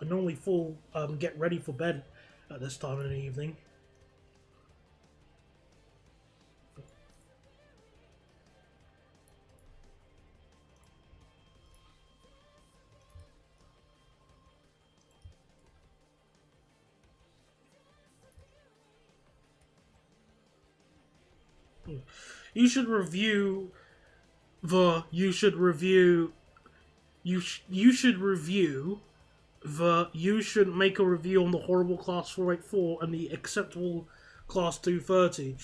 I normally get ready for bed at this time of the evening. You should review the. You should review. You should review the. You should make a review on the horrible Class 484 and the acceptable Class 230.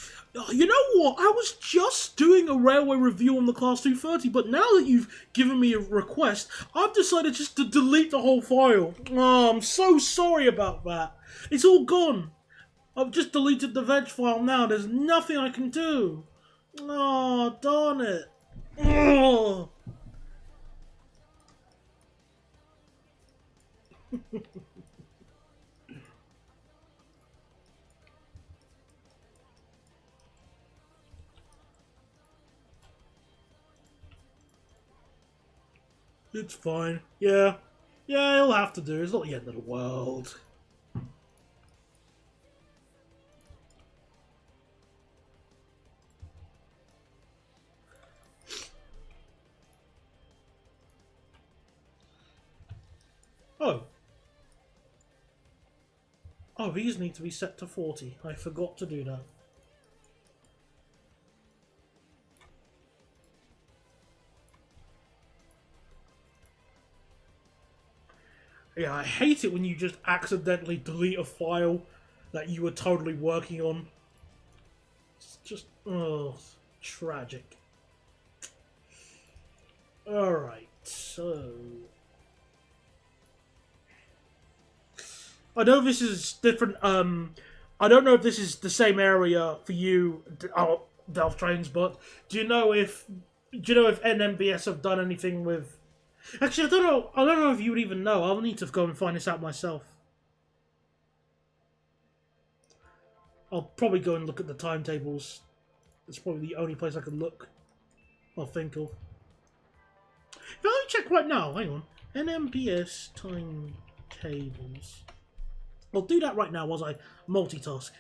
You know what? I was just doing a railway review on the Class 230, but now that you've given me a request, I've decided just to delete the whole file. Oh, I'm so sorry about that. It's all gone. I've just deleted the veg file now. There's nothing I can do. Oh, darn it. Oh. It's fine. Yeah. Yeah, it'll have to do. It's not the end of the world. Oh. Oh, these need to be set to 40. I forgot to do that. Yeah, I hate it when you just accidentally delete a file that you were totally working on. It's just, oh, Tragic. Alright, so... I know this is different, I don't know if this is the same area for you, Delft Trains, but do you know if NMBS have done anything with... Actually, I don't know if you would even know. I'll need to go and find this out myself. I'll probably go and look at the timetables. That's probably the only place I can look. I'll think of. If I check right now, hang on. NMBS timetables. I'll do that right now while I multitask.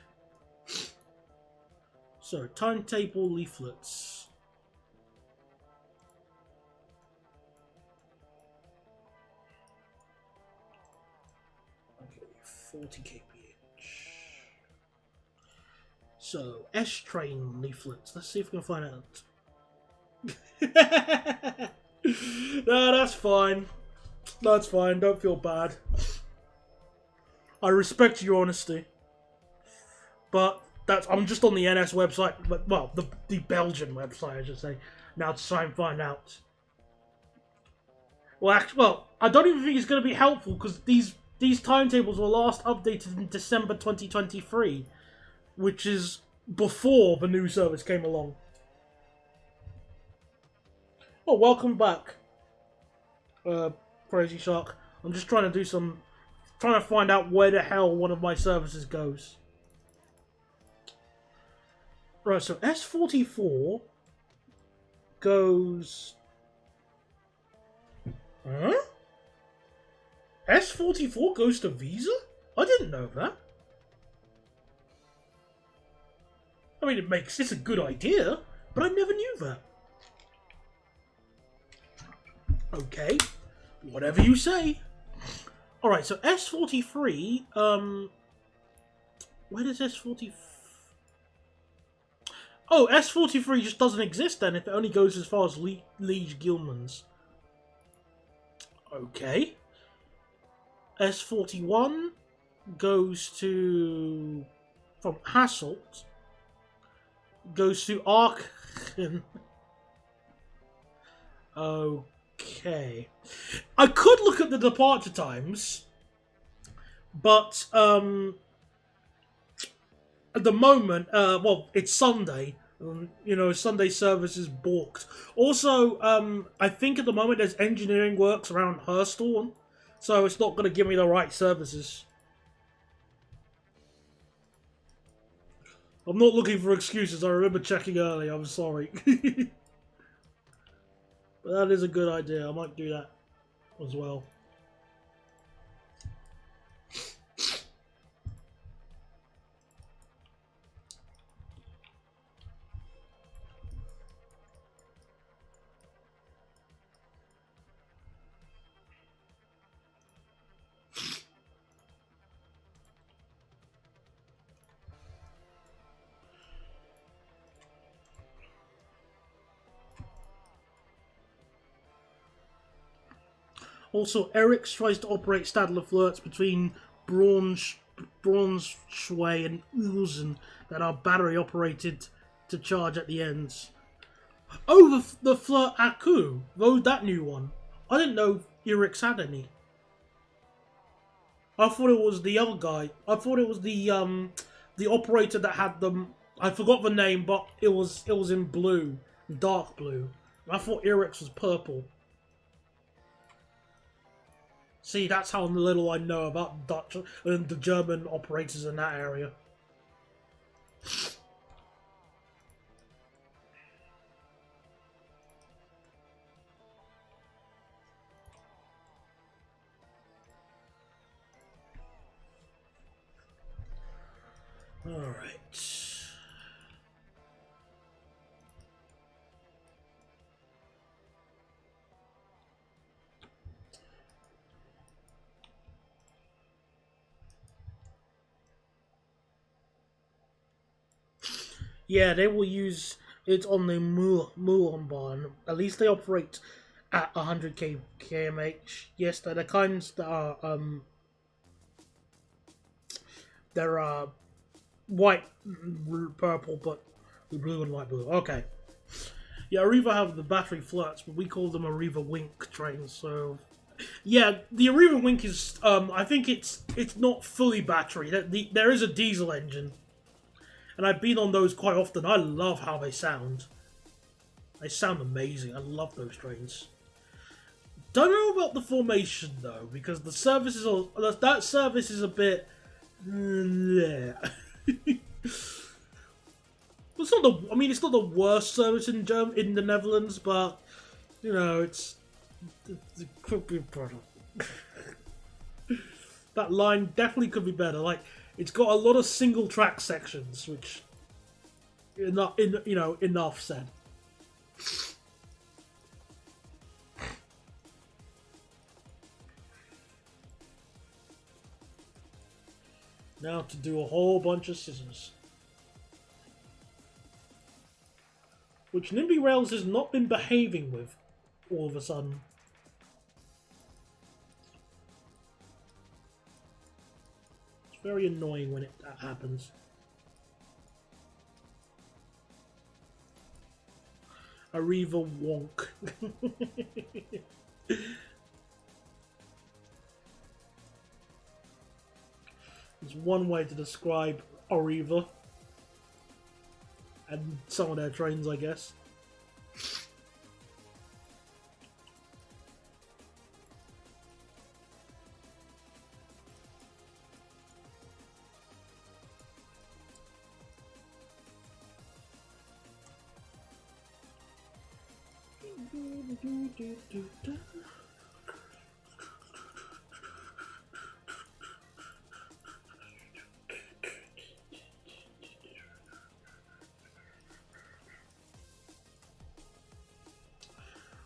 So, timetable leaflets. Okay, 40 kph. So, S-train leaflets. Let's see if we can find out. No, that's fine. That's fine. Don't feel bad. I respect your honesty. But I'm just on the NS website, but well, the Belgian website, I should say, now to try and find out. Well, I don't even think it's going to be helpful because these timetables were last updated in December 2023, which is before the new service came along. Oh, welcome back, Crazy Shark. I'm just trying to find out where the hell one of my services goes. Right, so S44 goes... Huh? S44 goes to Visa? I didn't know that. I mean, it's a good idea, but I never knew that. Okay, whatever you say. Alright, so S43, where does S43... Oh, S43 just doesn't exist then if it only goes as far as Liege Gilman's. Okay. S41 goes to... from Hasselt. Goes to Aachen. Okay. I could look at the departure times, but at the moment, well, it's Sunday. You know, Sunday service is booked. Also, I think at the moment there's engineering works around Hursthorn, so it's not going to give me the right services. I'm not looking for excuses. I remember checking early. I'm sorry. But that is a good idea. I might do that as well. Also, Eric's tries to operate Stadler flirts between Braunschweig and Uelzen that are battery operated to charge at the ends. Oh, the flirt at Coup. Oh, that new one. I didn't know Eric's had any. I thought it was the other guy. I thought it was the operator that had them. I forgot the name, but it was in blue, dark blue. I thought Eric's was purple. See, that's how little I know about Dutch and the German operators in that area. All right. Yeah, they will use it on the Muon. At least they operate at 100 kmh. Yes, they're the kinds that are they're white, purple, but the blue and light blue. Okay, Yeah, Arriva have the battery flats, but we call them Arriva Wink trains. So, yeah, the Arriva Wink is. I think it's not fully battery. There is a diesel engine, and I've been on those quite often. I love how they sound. They sound amazing. I love those trains. Don't know about the formation though, because the service is that service is a bit. Yeah. It's not the. I mean, it's not the worst service in the Netherlands, but you know, it could be better. That line definitely could be better. Like, it's got a lot of single track sections, which enough said. Now to do a whole bunch of scissors. Which NIMBY Rails has not been behaving with all of a sudden. It's very annoying when that happens. Arriva wonk. It's one way to describe Arriva. And some of their trains, I guess.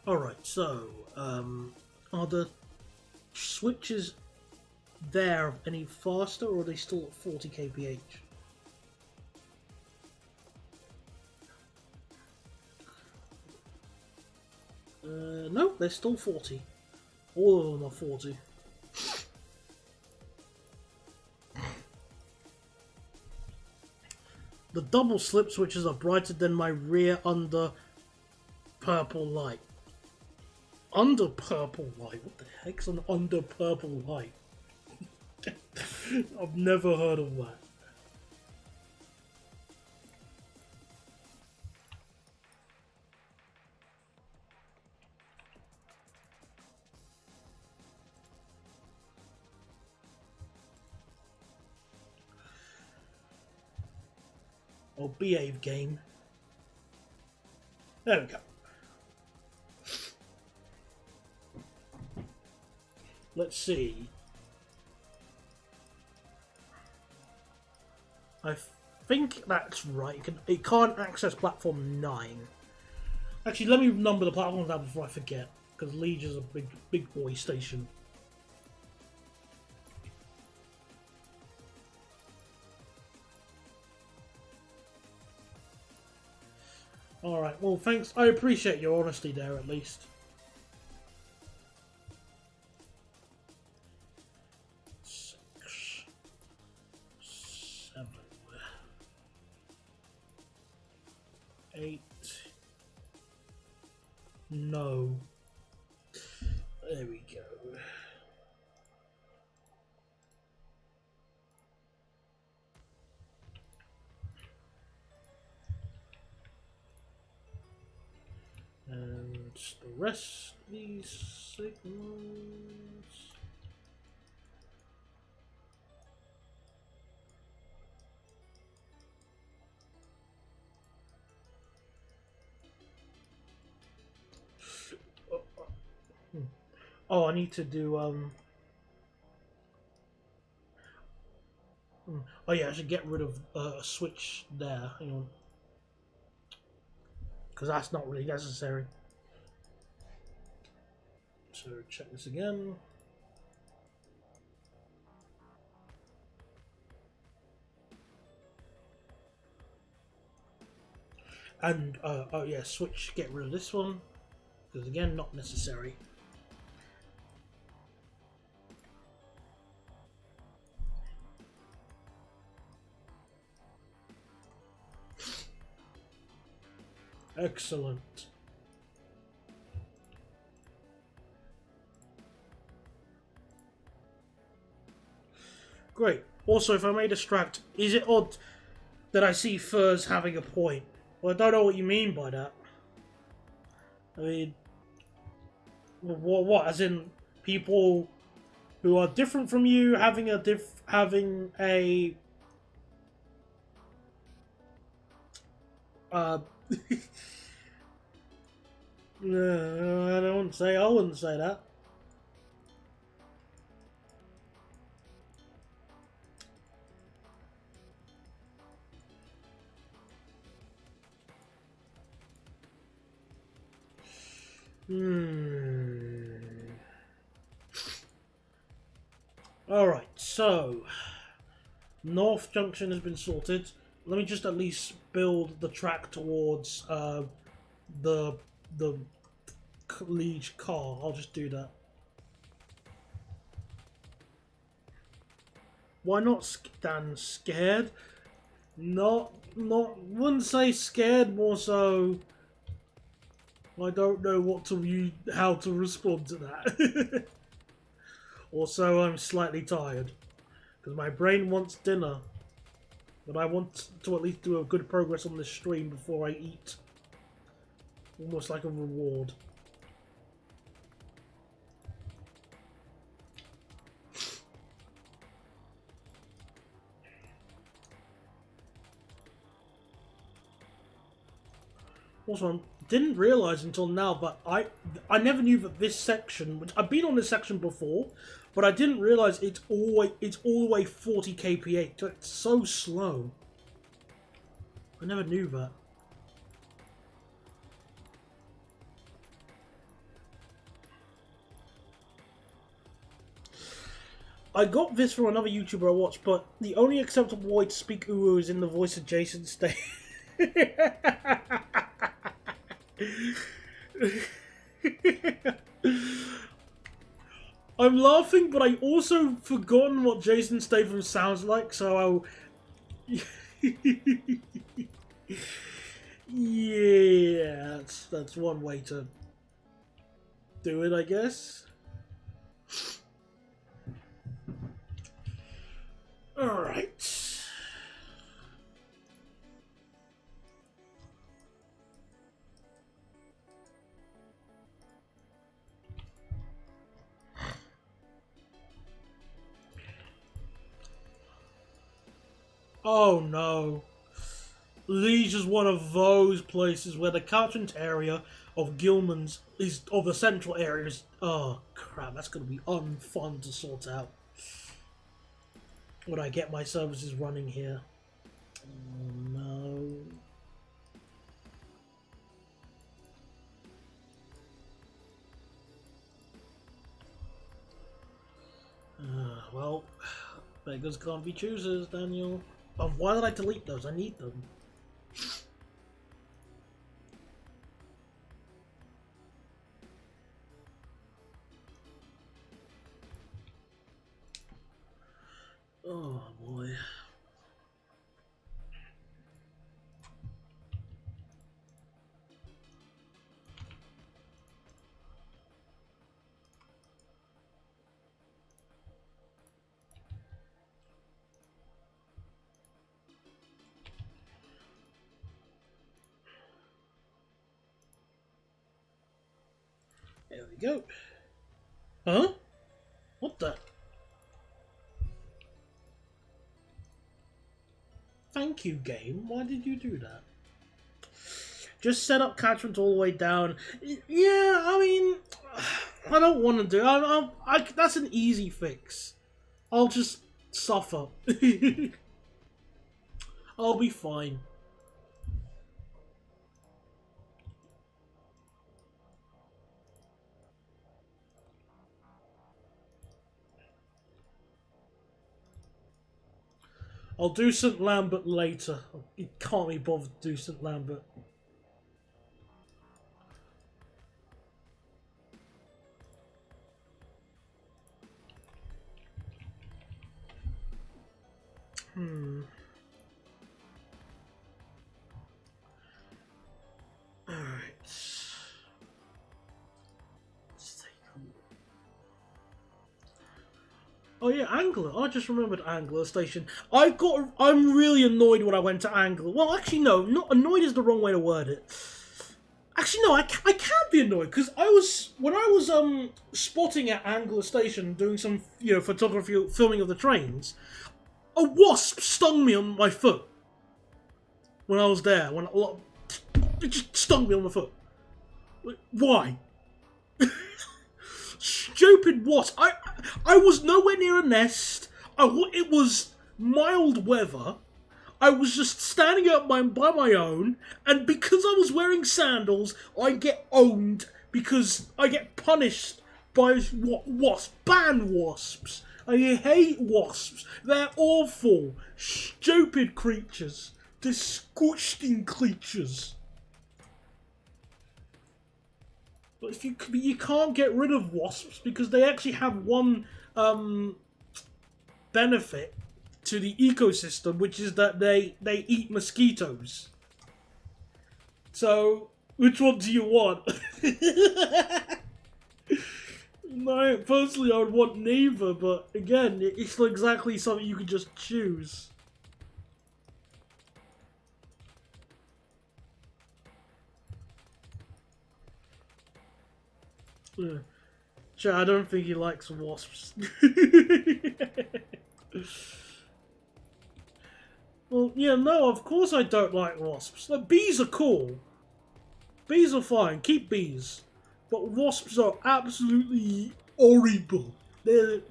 Alright, so, are the switches there any faster, or are they still at 40 kph? No, they're still 40. All of them are 40. The double slip switches are brighter than my rear under purple light. Under purple light? What the heck's an under purple light? I've never heard of that. Oh, behave, game. There we go. Let's see. I think that's right. It can't access platform 9. Actually, let me number the platforms down before I forget, because Liege is a big boy station. Alright, well thanks. I appreciate your honesty there at least. 6, 7, 8. No. There we go. And the rest of these signals. Oh, I need to do oh yeah, I should get rid of a switch there. Hang on. Because that's not really necessary. So check this again. And oh yeah, switch, get rid of this one, because again, not necessary. Excellent. Great. Also, if I may distract, is it odd that I see Furs having a point? Well, I don't know what you mean by that. I mean, what? As in, people who are different from you having a no, I wouldn't say that. Alright, so North Junction has been sorted. Let me just at least build the track towards the Liege car. I'll just do that. Why not stand scared? Wouldn't say scared, more so I don't know how to respond to that. Also, I'm slightly tired because my brain wants dinner, but I want to at least do a good progress on this stream before I eat. Almost like a reward. Also, I didn't realise until now, but I never knew that this section, which I've been on this section before, but I didn't realise it's all the way 40 kph. It's so slow. I never knew that. I got this from another YouTuber I watched, but the only acceptable way to speak Uwu is in the voice of Jason Stay. I'm laughing, but I also forgotten what Jason Statham sounds like, so I'll... Yeah, that's one way to do it, I guess. Alright. Oh no. Liege is one of those places where the catchment area of Gilman's is of the central areas. Oh crap, that's gonna be unfun to sort out when I get my services running here. Oh no. Well, beggars can't be choosers, Daniel. Oh, why did I delete those? I need them. Oh boy. There we go. Huh? What the? Thank you, game. Why did you do that? Just set up catchment all the way down. Yeah, I mean, I don't want to do. That's an easy fix. I'll just suffer. I'll be fine. I'll do St. Lambert later. It can't be bothered to do St. Lambert. Oh yeah, Angler. I just remembered Angler Station. I'm really annoyed when I went to Angler. Well, actually, no. Not annoyed is the wrong way to word it. Actually, no. I can't be annoyed because when I was spotting at Angler Station doing some photography filming of the trains. A wasp stung me on my foot when I was there. It just stung me on my foot. Why? Stupid wasp. I was nowhere near a nest. It was mild weather. I was just standing up by my own, and because I was wearing sandals, I get owned because I get punished by wasps. Ban wasps. I hate wasps. They're awful. Stupid creatures. Disgusting creatures. But you can't get rid of wasps because they actually have one benefit to the ecosystem, which is that they eat mosquitoes. So, which one do you want? No, personally, I would want neither, but again, it's not exactly something you can just choose. Sure, I don't think he likes wasps. Well, yeah, no, of course I don't like wasps. Bees are cool. Bees are fine. Keep bees. But wasps are absolutely horrible. They're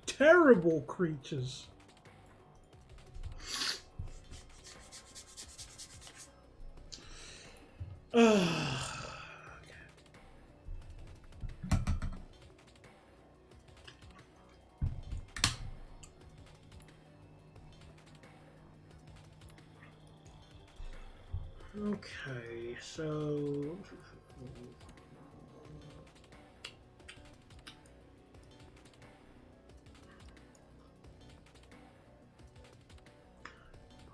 terrible creatures. Okay, so...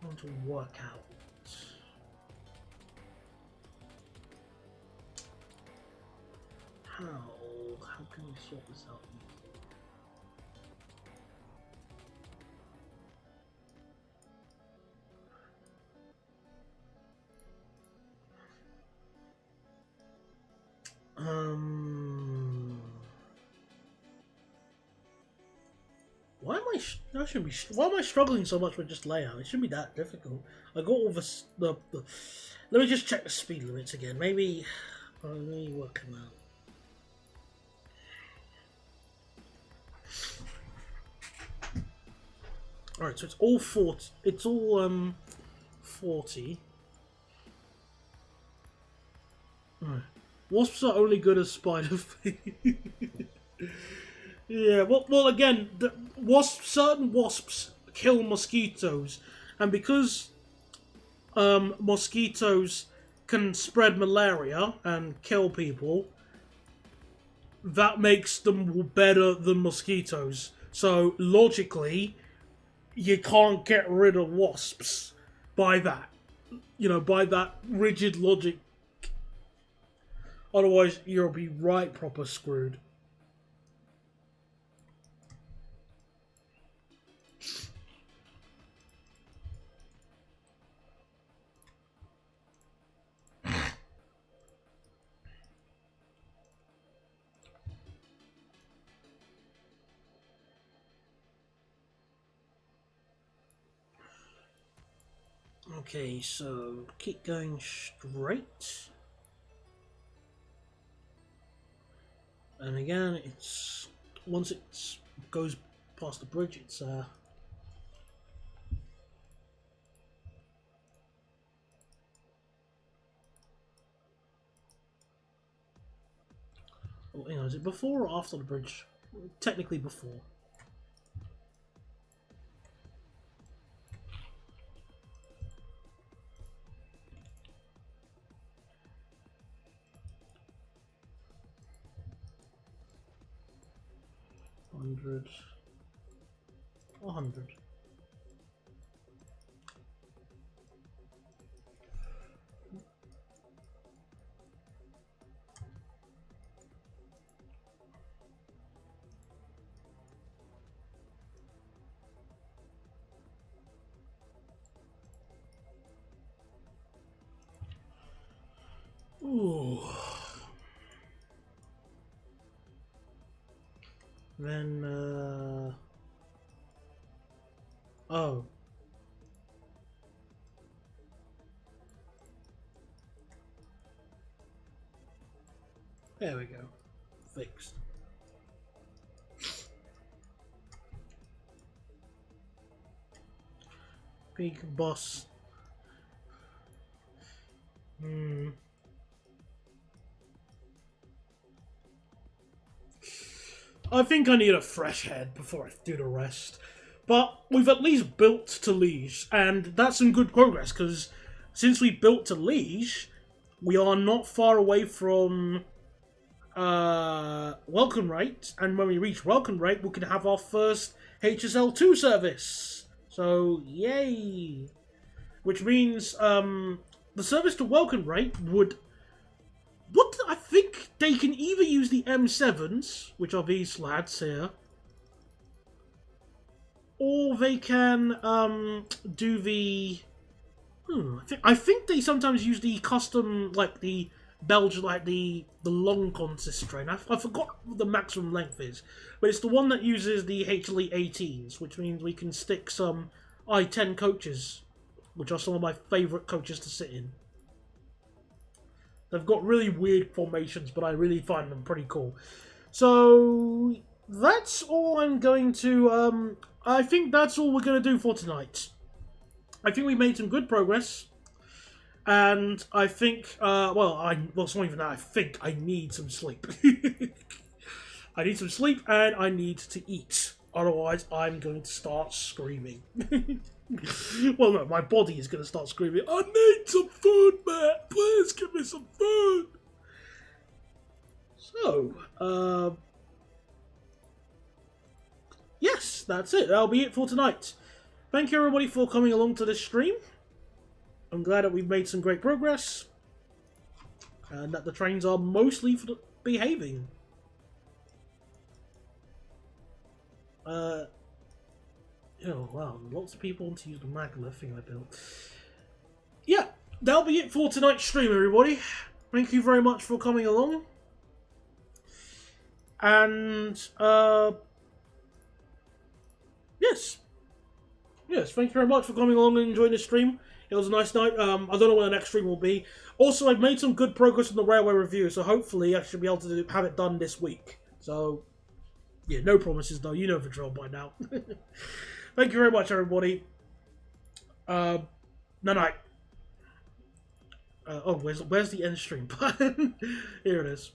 I want to work out. How can we sort this out? Why am I struggling so much with just layout? It shouldn't be that difficult. I got all the let me just check the speed limits again. Maybe let me work them out. Alright, so it's all 40. It's all 40. Alright. Wasps are only good as spider feet. Yeah, well, again, certain wasps kill mosquitoes, and because mosquitoes can spread malaria and kill people, that makes them better than mosquitoes. So logically, you can't get rid of wasps by that. By that rigid logic. Otherwise, you'll be right proper screwed. Okay, so keep going straight. And again, once it goes past the bridge, it's well, hang on, is it before or after the bridge? Technically before. $100. $100. Ooh. Then, oh. There we go. Fixed. Big boss. I think I need a fresh head before I do the rest. But we've at least built to Liege, and that's some good progress, because since we built to Liege, we are not far away from Welcome Rate, and when we reach Welcome Rate, we can have our first HSL 2 service. So, yay! Which means the service to Welcome Rate would... I think they can either use the M7s, which are these lads here, or they can do the... I think they sometimes use the custom, like the Belgian, like the long consist train. I forgot what the maximum length is, but it's the one that uses the HLE 18s, which means we can stick some I-10 coaches, which are some of my favourite coaches to sit in. They've got really weird formations, but I really find them pretty cool. So that's all I'm going to... I think that's all we're going to do for tonight. I think we made some good progress. And I think... well, it's not even that. I think I need some sleep. I need some sleep, and I need to eat. Otherwise, I'm going to start screaming. Well, no, my body is going to start screaming, I need some food, Matt! Please give me some food! So, yes, that's it. That'll be it for tonight. Thank you, everybody, for coming along to this stream. I'm glad that we've made some great progress. And that the trains are mostly behaving. Oh, wow, lots of people want to use the maglev thing I built. Yeah, that'll be it for tonight's stream, everybody. Thank you very much for coming along. And, yes, thank you very much for coming along and enjoying the stream. It was a nice night. I don't know when the next stream will be. Also, I've made some good progress on the railway review, so hopefully I should be able to have it done this week. So, yeah, no promises though. You know the drill by now. Thank you very much, everybody. Night. Oh, where's the end stream button? Here it is.